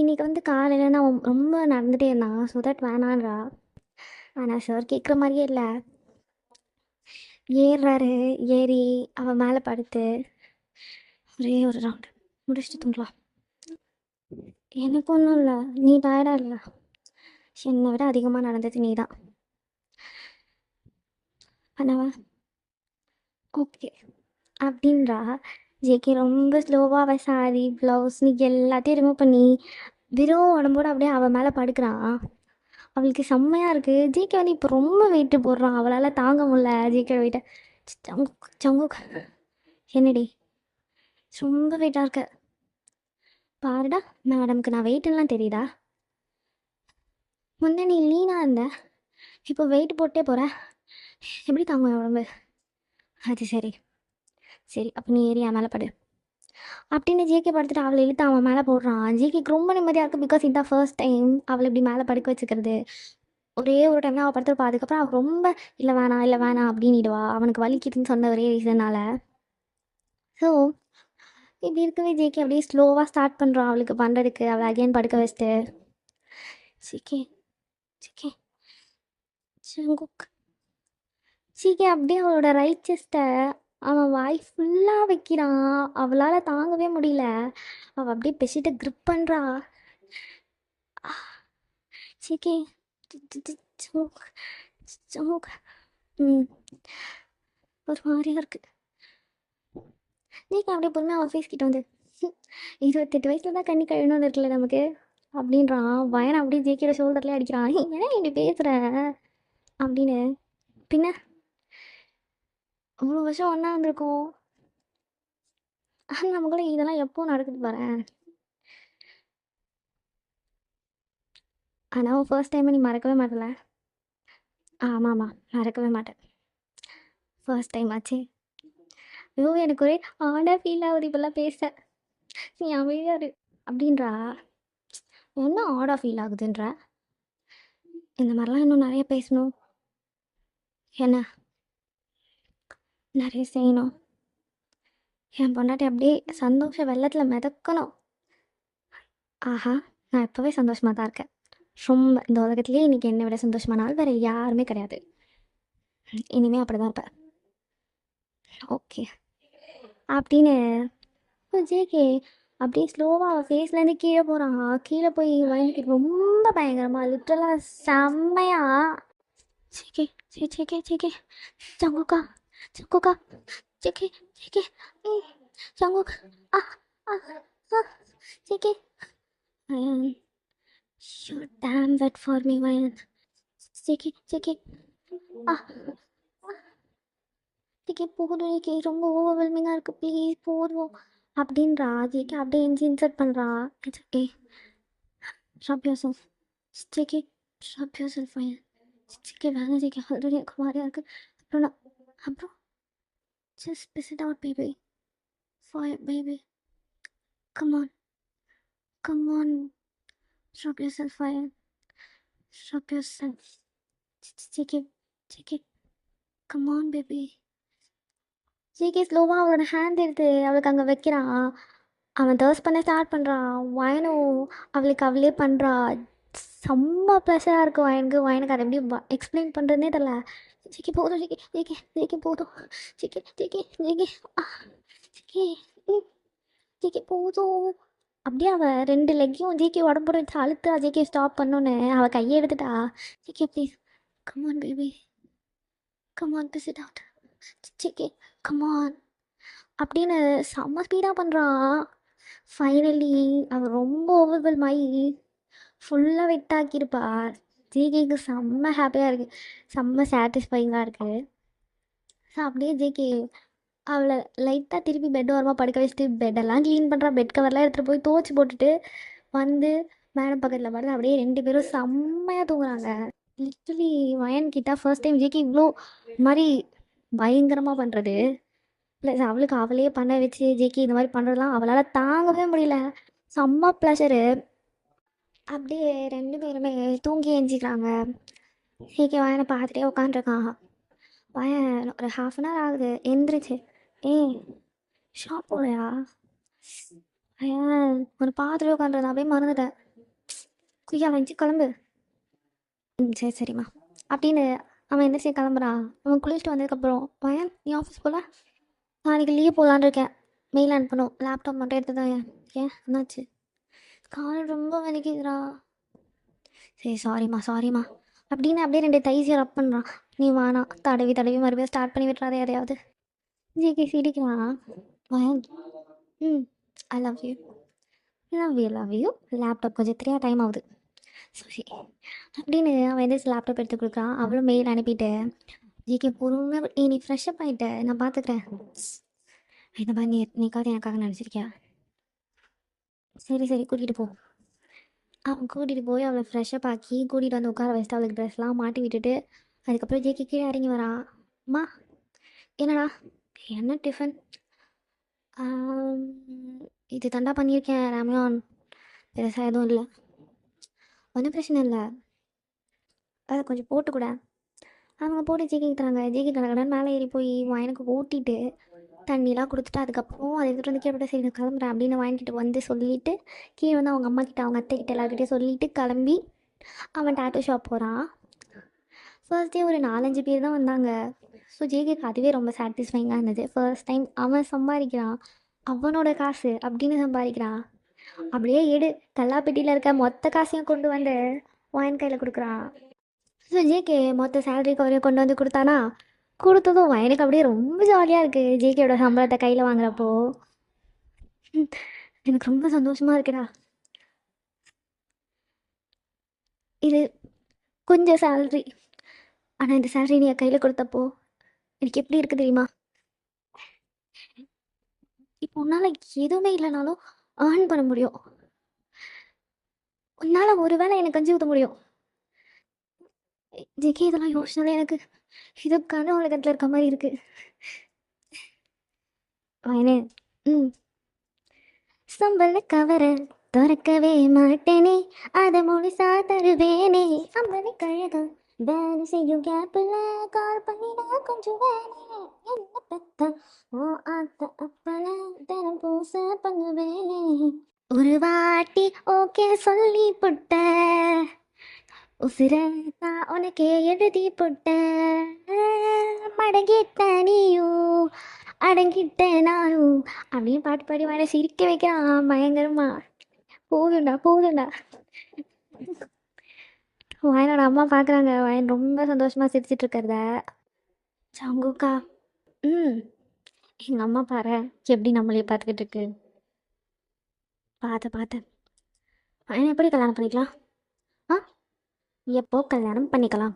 இன்றைக்கி வந்து காலையில் நான் ரொம்ப நடந்துகிட்டே இருந்தான். ஸோ தட் வேணான்றா. ஆனால் சார் கேட்குற மாதிரியே இல்லை. ஏறுறாரு. ஏறி அவன் மேலே படுத்து ஒரே ஒரு ரவுண்டு முடிச்சுட்டு தூங்கலாம். எனக்கு ஒன்றும் இல்லை, நீ டயர்டாக இல்லை? என்னை விட அதிகமாக நடந்தது நீ தான். பண்ணவா? ஓகே அப்படின்றா. ஜேகே ரொம்ப ஸ்லோவாக அவள் சாரி ப்ளவுஸ் நீ எல்லாத்தையும் ரிமூவ் பண்ணி வெறும் உடம்போடு அப்படியே அவள் மேலே படுக்கிறான். அவளுக்கு செம்மையாக இருக்குது. ஜேகே வந்து இப்போ ரொம்ப வெயிட்டு போடுறான். அவளால் தாங்க முடியல ஜேகே வெயிட்டை. ஜங்குக் ஜங்குக், என்னடி ரொம்ப வெயிட்டாக இருக்க? பாருடா, மேடம்க்கு நான் வெயிட்டெல்லாம் தெரியுதா? முன்னே நீ லீனாக இருந்த, இப்போ வெயிட் போட்டே போகிற, எப்படி தாங்குவேன் உடம்பு? அது சரி, சரி அப்போ நீ ஏறி என் மேலே படு அப்படின்னு ஜேகே படுத்துட்டு அவளை இழுத்து அவன் மேலே போடுறான். ஜேகேக்கு ரொம்ப நிம்மதியாக இருக்குது. பிகாஸ் இதான் ஃபர்ஸ்ட் டைம் அவளை இப்படி மேலே படுக்க வச்சுக்கிறது. ஒரே ஒரு டைம் தான் அவள் படுத்துருப்பா. அதுக்கப்புறம் அவள் ரொம்ப இல்லை வேணாம் இல்லை வேணாம் அப்படின்னுடுவா, அவனுக்கு வலிக்குதுன்னு சொன்ன ஒரே ரீசனால். ஸோ இப்படி இருக்கவே ஜேகே அப்படியே ஸ்லோவாக ஸ்டார்ட் பண்ணுறான் அவளுக்கு பண்ணுறதுக்கு. அவளை அகைன் படுக்க வச்சுட்டு ஜேகே ஜேகே ஜங்குக் ஜேகே அப்படியே அவளோட ரைட் செஸ்ட்டை அவன் வாய் ஃபுல்லாக வைக்கிறான். அவளால் தாங்கவே முடியல. அவள் அப்படியே பெஷிட்டை க்ரிப் பண்ணுறா. ஜேகே ஜமுக் ஜமுக் ஒரு மாதிரியாக இருக்குது. ஜேகே அப்படியே பொறுமையாக அவள் ஃபேஸ் கிட்ட வந்து 28 வயசில் தான் கண்ணி கழுவணும்னு இருக்குல்ல நமக்கு அப்படின்றான். வயனை அப்படியே ஜேகேட ஷோல்டர்லேயே அடிக்கிறான். ஏன்னா இப்படி பேசுகிற அப்படின்னு. பின்ன 3 வருஷம் ஒன்றா இருந்திருக்கோம். நமக்குள்ள இதெல்லாம் எப்போ நடக்குது பாரேன். ஆனால் ஃபர்ஸ்ட் டைம் நீ மறக்கவே மாட்டல. ஆமாம்மா மறக்கவே மாட்டேன். ஃபர்ஸ்ட் டைம் ஆச்சு. ஐயோ எனக்கு ஒரே ஆடாக ஃபீல் ஆகுது இப்போல்லாம் பேச. நீ அமைதியாக இரு அப்படின்றா. என்ன ஆடாக ஃபீல் ஆகுதுன்ற? இந்த மாதிரிலாம் இன்னும் நிறைய பேசணும், என்ன நிறைய செய்யணும். என் பொண்டாட்டி அப்படியே சந்தோஷ வெள்ளத்தில் மிதக்கணும். ஆஹா நான் இப்போவே சந்தோஷமாக தான் இருக்கேன். ரொம்ப இந்த உலகத்துலேயே இன்றைக்கி என்னை விட சந்தோஷமான ஆள் வேறு யாருமே கிடையாது. இனிமேல் அப்படி தான் இருப்பேன். ஓகே அப்படின்னு ஜேகே அப்படியே ஸ்லோவாக அவள் ஃபேஸ்லேருந்து கீழே போகிறான். கீழே போய் வாங்கி ரொம்ப பயங்கரமாக லிட்ரலாக செம்மையா ஜேகே ஜேகே ஜேகே ஜங்குக்கா ஜங்குக்கா ஜேகே ஜேகே ஜங்குக் ஆ ஆ ஆ JK you're damn wet for me Vayan. JK ஆ ஜேகே போதும் ஜேகே ரொம்ப ஓவர்வெல்மிங்காக இருக்குது ப்ளீஸ் போதும் அப்படின்றா. ஜேகே அப்படியே இன்சர்ட் பண்ணுறா. It's okay drop your self JK drop your self Vayan. JK வேணாம் ஜேகே ஆல்ரெடி எனக்கு மாதிரியாக இருக்குது. அப்புறம் just piss it out baby. Fire baby. Come on drop yourself Vayan. drop yourself JK come on baby. JK ஸ்லோவாக அவளோட hand எடுத்து அவளுக்கு அங்கே வைக்கிறான். அவன் தர்ஸ் பண்ண ஸ்டார்ட் பண்ணுறான். வயனும் அவளுக்கு அவளே பண்ணுறா. செம்ம ப்ளஷராக இருக்குது வயனுக்கு. வயனுக்கு அதை எப்படி எக்ஸ்பிளைன் பண்ணுறதுனே தெரில. ஜேகே போதும் ஜேகே போதும் ஜேகே ஜேகே ஜேகே போதும். அப்படியே அவள் 2 லெக்கையும் ஜேகே உடம்போட வச்சு அழுத்தா ஜேகே ஸ்டாப் பண்ணோன்னு அவள் கையை எடுத்துட்டா. JK please come on baby come on பிஸ் இட் அவுட் ஜேகே கமான் அப்படின்னு செம்ம ஸ்பீடாக பண்ணுறான். ஃபைனலி அவள் ரொம்ப ஓவர்வெல்ம் ஆகி ஃபுல்லாக வெட்டாக்கியிருப்பா. ஜேகேக்கு செம்ம ஹாப்பியாக இருக்குது, செம்ம சாட்டிஸ்ஃபைங்காக இருக்குது. ஸோ அப்படியே ஜேகே அவளை லைட்டாக திருப்பி பெட் ஓரமாக படுக்க வச்சுட்டு பெட்டெல்லாம் க்ளீன் பண்ணுறா. பெட் கவர்லாம் எடுத்துகிட்டு போய் துவச்சி போட்டுட்டு வந்து மேடம் பக்கத்தில் படுத்து அப்படியே 2 பேரும் செம்மையாக தூங்குறாங்க. லிட்ரலி வயன் கிட்ட ஃபர்ஸ்ட் டைம் ஜேகே இவ்வளோ மாதிரி பயங்கரமாக பண்ணுறது. ப்ளஸ் அவளுக்கு அவளையே பண்ண வச்சு ஜேகே இந்த மாதிரி பண்ணுறதுலாம் அவளால் தாங்கவே முடியல. செம்ம ப்ளஷரு. அப்படியே 2 பேருமே தூங்கி எஞ்சிக்கிறாங்க. ஜேகே வயனை பார்த்துட்டே உட்காண்ட்ருக்கான். வயன் ஒரு 1/2 அன் ஹவர் ஆகுது எந்திரிச்சு. ஷாப் போலையா? வயன் ஒரு பார்த்துட்டே உட்காந்துருந்தான். அப்படியே மறந்துட்டேன். குய்யா வந்துச்சு கிளம்பு. சரிம்மா அப்படின்னு அவன் எந்திரிச்சு கிளம்புறான். அவன் குளிச்சுட்டு வந்ததுக்கப்புறம் வயன் நீ ஆஃபீஸ் போல? நாளைக்கு லீவ் போகலான்னு இருக்கேன். மெயில் அனுப்பணும். லேப்டாப் மட்டும் எடுத்து தான். ஏன் என்னாச்சு? கால் ரொம்ப வலிக்குதுடா. சரி சாரிம்மா அப்படின்னு அப்படியே 2 தைஸையும் ரப் பண்ணுறான். நீ வேணா தடவி மறுபடியும் ஸ்டார்ட் பண்ணி விட்டுறாதே எதையாவது. ஜேகே சிரிக்கிறான். வயன் ஐ லவ் யூ லேப்டாப் கொஞ்சம் 3 டைம் ஆகுது சாரி அப்படின்னு அவன் எந்திரிச்சு லேப்டாப் எடுத்து கொடுக்குறான். அவளும் மெயில் அனுப்பிட்டு ஜேகே பொறுமையாக நீ ஃப்ரெஷ்அப் ஆகிட்ட நான் பார்த்துக்கிறேன். இந்த மாதிரி நீக்காவது எனக்காக நினச்சிருக்கியா? சரி கூட்டிகிட்டு போ. அவன் கூட்டிகிட்டு போய் அவளை ஃப்ரெஷ்அப் ஆக்கி கூட்டிகிட்டு வந்து உட்கார வச்சுட்டு அவளுக்கு ட்ரெஸ்லாம் மாட்டி விட்டுட்டு அதுக்கப்புறம் ஜேகே கீழே இறங்கி வரான். அம்மா என்னடா என்ன டிஃபன்? ஆம், இது தாண்டா பண்ணியிருக்கேன் ராமியான். பெருசாக எதுவும் இல்லை, ஒன்றும் பிரச்சனை இல்லை. அதை கொஞ்சம் போட்டுக்கூட அவங்க போட்டு ஜிகேக்கு தராங்க. ஜிகே கடை மேலே ஏறி போய் எனக்கு ஊட்டிட்டு தண்ணிலாம் கொடுத்துட்டு அதுக்கப்புறம் அதை எடுத்துகிட்டு வந்து கீழே சரி நான் கிளம்புறேன் அப்படின்னு வாங்கிட்டு வந்து சொல்லிவிட்டு கீழே வந்து அவங்க அம்மா கிட்ட அவங்க அத்தை கிட்ட எல்லாருக்கிட்டே சொல்லிவிட்டு கிளம்பி அவன் டேட்டூ ஷாப் போகிறான். ஃபர்ஸ்ட் டே ஒரு 4-5 பேர் தான் வந்தாங்க. ஸோ ஜேகேக்கு அதுவே ரொம்ப சாட்டிஸ்ஃபைங்காக இருந்தது. ஃபர்ஸ்ட் டைம் அவன் சம்பாதிக்கிறான், அவனோட காசு அப்படின்னு சம்பாதிக்கிறான். அப்படியே எடு கல்லாப்பெட்டியில் இருக்க மொத்த காசையும் கொண்டு வந்து வாயின் கையில் கொடுக்குறான். ஸோ ஜேகே மொத்த சேலரி கவரையும் கொண்டு வந்து கொடுத்தானா, கொடுத்ததும் எனக்கு அப்படியே ரொம்ப ஜாலியாக இருக்குது. ஜேகேயோட சம்பளத்தை கையில் வாங்குறப்போ எனக்கு ரொம்ப சந்தோஷமாக இருக்குடா. இது கொஞ்சம் சேலரி, ஆனால் இந்த சேலரி நீ என் கையில் கொடுத்தப்போ எனக்கு எப்படி இருக்குது தெரியுமா? இப்போ உன்னால் எதுவுமே இல்லைனாலும் ஏர்ன் பண்ண முடியும். உன்னால் ஒரு வேளை எனக்கு கஞ்சி ஊற்ற முடியும். ஜேகே இதெல்லாம் யோசிச்சாலே எனக்கு இது கனவு உலகத்தில் இருக்க மாதிரி இருக்குது. வயனே ம் சம்பள கவர திறக்கவே மாட்டேனே, அதை முழுசா தருவேனே. சம்பள கழகம் வேலை செய்யும் கேப்பில் கால் பண்ணினா கொஞ்சம் வேணே. என்ன பெத்த ஓ ஆத்த அப்பல தினம் பூச பண்ணுவேனே. ஒரு வாட்டி ஓகே சொல்லி புட்ட உசிர நான் உனக்கே எழுதி புட்ட, மடங்கிட்ட நீயும் அடங்கிட்ட நானும் அப்படின்னு பாட்டு பாடி வர சிரிக்க வைக்கிறான் பயங்கரமா. போதுண்டா போதுண்டா. வயனோட அம்மா பார்க்குறாங்க வயன் ரொம்ப சந்தோஷமாக சிரிச்சிட்டு இருக்கிறத. சங்குக்கா ம் எங்கள் அம்மா பாரு எப்படி நம்மளே பார்த்துக்கிட்டு இருக்கு. பார்த்தேன். வயனை எப்படி கல்யாணம் பண்ணிக்கலாம்? ஆ எப்போ கல்யாணம் பண்ணிக்கலாம்?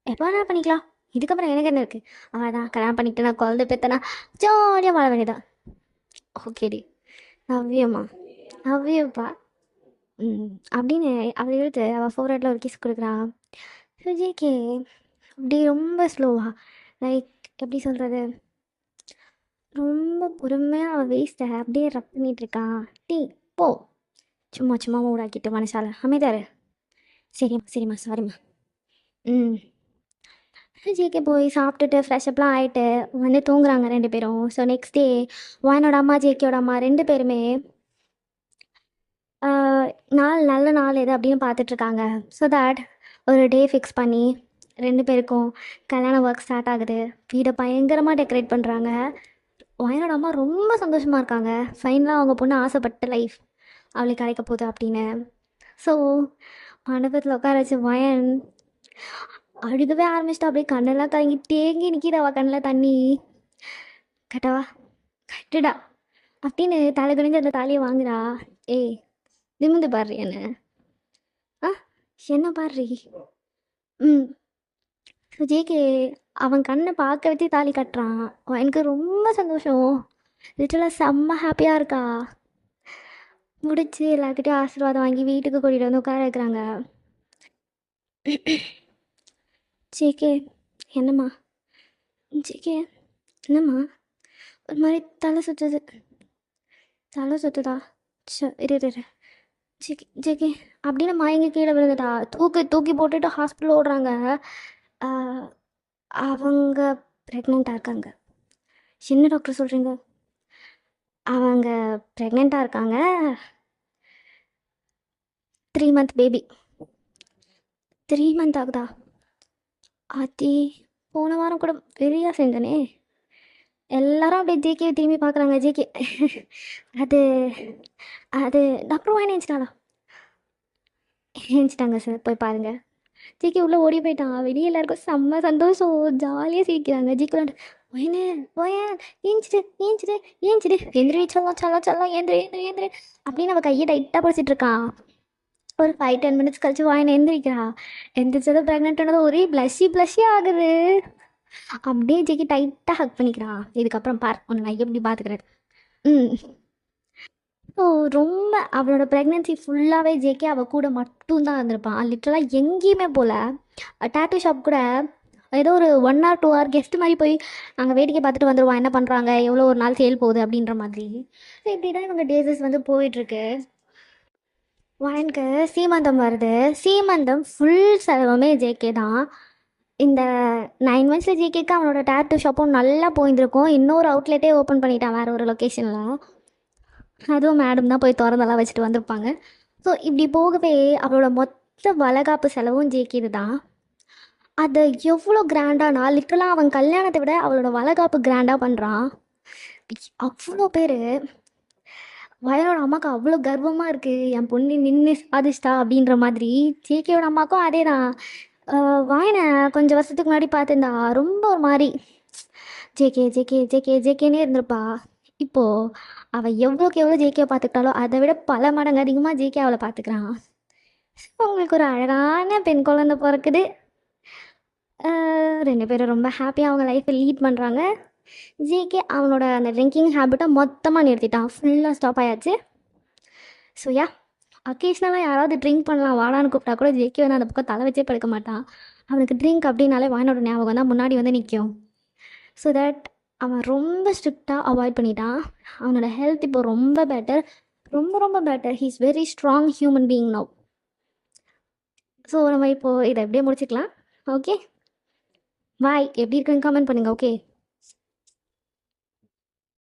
எப்போ வேணாலும் பண்ணிக்கலாம். இதுக்கப்புறம் எனக்கு என்ன இருக்குது? அவள் கல்யாணம் பண்ணிட்டு நான் குழந்தை பெற்றனா ஜாலியாக வாழ வேண்டியதான். ஓகேடி நவ்யம்மா நவ்யப்பா அப்படின்னு அவள் எழுத்து அவள் ஃபோர்ஹெட்டில் ஒரு கிஸ் கொடுக்குறான். சுஜிக்கு அப்படி ரொம்ப ஸ்லோவாக, லைக் எப்படி சொல்கிறது, ரொம்ப பொறுமையாக அவள் வேஸ்ட்டை அப்படியே ரப் பண்ணிகிட்ருக்கான். டீ போ சும்மா சும்மா மூடாக்கிட்டு மனசால அமைதாரு. சரிம்மா சாரிம்மா. ஜிகே போய் சாப்பிட்டுட்டு ஃப்ரெஷ்அப்லாம் ஆகிட்டு வந்து தூங்குறாங்க 2 பேரும். ஸோ நெக்ஸ்ட் டே வாயனோட அம்மா ஜேகேயோட அம்மா 2 பேருமே நல்ல நாள் எது அப்படின்னு பார்த்துட்ருக்காங்க. ஸோ தட் ஒரு டே ஃபிக்ஸ் பண்ணி 2 பேருக்கும் கல்யாண ஒர்க் ஸ்டார்ட் ஆகுது. வீடை பயங்கரமாக டெக்கரேட் பண்ணுறாங்க. வயனோட அம்மா ரொம்ப சந்தோஷமாக இருக்காங்க. ஃபைனலாக அவங்க பொண்ணு ஆசைப்பட்ட லைஃப் அவளுக்கு கிடைக்க போகுது அப்படின்னு. ஸோ மண்டபத்தில் உட்கார வச்சு வயன் அழுகவே ஆரம்பிச்சிட்டா. அப்படியே கண்ணெல்லாம் கலங்கி தேங்கி நிற்கிதாவா கண்ணில் தண்ணி. கட்டவா கட்டுடா அப்படின்னு தலை குனிஞ்சு அந்த தாலியை வாங்குறா. ஏய் நிமிந்து பாடுறி என்ன? ஆ என்ன பாடுறி? ம் ஜேகே அவன் கண்ணை பார்க்க வச்சு தாலி கட்டுறான். எனக்கு ரொம்ப சந்தோஷம். லிட்டலாக செம்ம ஹாப்பியாக இருக்கா. முடிச்சு எல்லாத்துட்டையும் ஆசீர்வாதம் வாங்கி வீட்டுக்கு கூட்டிகிட்டு வந்து உட்கார வைக்கிறாங்க. ஜேகே என்னம்மா? ஜேகே என்னம்மா? ஒரு மாதிரி தலை சுற்றுதா? இரு ஜேகே அப்படின்னு மயங்கி கீழே விழுந்துட்டா. தூக்கி போட்டுட்டு ஹாஸ்பிட்டல் ஓடுறாங்க. அவங்க ப்ரெக்னெண்ட்டாக இருக்காங்க. என்ன டாக்டர் சொல்கிறீங்க? அவங்க ப்ரெக்னெண்ட்டாக இருக்காங்க. 3 மந்த் பேபி. 3 மந்த் ஆகுதா? ஆத்தி போன வாரம் கூட வெளியா செஞ்சனே. எல்லாரும் அப்படியே ஜேகே திரும்பி பார்க்குறாங்க. ஜேகே அது அது டாக்டர் வாங்கி ஏஞ்சிட்டாளா? ஏஞ்சிட்டாங்க சார் போய் பாருங்கள். ஜிகே உள்ளே ஓடி போயிட்டான். வெளியே எல்லாருக்கும் செம்ம சந்தோஷம், ஜாலியாக சிரிக்கிறாங்க. ஜிகே ஒயனு ஒயன் ஏஞ்சிடு எந்திரி சொல்லலாம் ஏந்திரி அப்படின்னு நம்ம கையை டைட்டாக பிடிச்சிட்டு இருக்கான். ஒரு 5-10 மினிட்ஸ் கழிச்சு வாயனை எந்திரிக்கிறா. எந்திரிச்சதும் ப்ரெக்னென்ட்னது ஒரே ப்ளஷி ஆகுது. அப்படியே ஜிகே டைட்டாக ஹக் பண்ணிக்கிறா. இதுக்கப்புறம் பார் உன்னை நான் எப்படி பார்த்துக்கிறேன். ஸோ ரொம்ப அவளோட ப்ரெக்னென்சி ஃபுல்லாகவே ஜேகே அவள் கூட மட்டும்தான் இருந்திருப்பான். லிட்டரலாக எங்கேயுமே போகல. டேட்டூ ஷாப் கூட ஏதோ ஒரு 1 ஆர் 2 ஹவர் கெஸ்ட் மாதிரி போய் நாங்கள் வேடிக்கை பார்த்துட்டு வந்துடுவோம் என்ன பண்ணுறாங்க எவ்வளோ ஒரு நாள் சேல் போகுது அப்படின்ற மாதிரி. ஸோ இப்படி தான் இவங்க டேஸஸ் வந்து போயிட்டுருக்கு. எனக்கு சீமந்தம் வருது. சீமந்தம் ஃபுல் செலவுமே ஜேகே தான். இந்த 9 மந்த்ஸில் ஜேகேக்கு அவனோட டேட்டூ ஷாப்பும் நல்லா போயிருந்துருக்கும். இன்னொரு அவுட்லெட்டே ஓப்பன் பண்ணிட்டான் வேறு ஒரு லொக்கேஷனில். அதுவும் மேடம் தான் போய் திறந்தெல்லாம் வச்சுட்டு வந்திருப்பாங்க. ஸோ இப்படி போகவே அவளோட மொத்த வளகாப்பு செலவும் ஜேகேது தான். அதை எவ்வளோ கிராண்டானா லிட்டரலாக அவன் கல்யாணத்தை விட அவளோட வளகாப்பு கிராண்டாக பண்ணுறான். அவ்வளோ பேர். வயலோட அம்மாவுக்கு அவ்வளோ கர்வமாக இருக்குது என் பொண்ணு நின்று சாதிச்சிட்டா அப்படின்ற மாதிரி. ஜேகேயோட அம்மாவுக்கும் அதே தான். வாயனை கொஞ்சம் வருஷத்துக்கு முன்னாடி பார்த்துருந்தா ரொம்ப ஒரு மாதிரி ஜேகே ஜேகே ஜேகே ஜேகேன்னே இருந்திருப்பா. இப்போது அவள் எவ்வளோக்கு எவ்வளோ ஜேகேவை பார்த்துக்கிட்டாலோ அதை விட பல மடங்கு அதிகமாக ஜேகே அவளை பார்த்துக்கிறான். அவங்களுக்கு ஒரு அழகான பெண் குழந்தை பிறக்குது. 2 பேரும் ரொம்ப ஹாப்பியாக அவங்க லைஃப்பை லீட் பண்ணுறாங்க. ஜேகே அவனோட அந்த ட்ரிங்கிங் ஹேபிட்டை மொத்தமாக நிறுத்திட்டான். ஃபுல்லாக ஸ்டாப் ஆயாச்சு. ஸோ யா, அக்கேஷ்னலாக யாராவது ட்ரிங்க் பண்ணலாம் வாடான்னு கூப்பிட்டா கூட ஜேகே வந்து அந்த பக்கம் தலை வச்சே படுக்க மாட்டான். அவனுக்கு ட்ரிங்க் அப்படின்னாலே வாயனோட ஞாபகம் தான் முன்னாடி வந்து நிற்கும். ஸோ தட் அவன் ரொம்ப ஸ்ட்ரிக்டாக அவாய்ட் பண்ணிட்டான். அவனோட ஹெல்த் இப்போ ரொம்ப பெட்டர், ரொம்ப ரொம்ப better. He is very strong human being now. So நம்ம இப்போது இதை எப்படியே முடிச்சுக்கலாம். Okay bye. எப்படி இருக்குன்னு கமெண்ட் பண்ணுங்கள். ஓகே.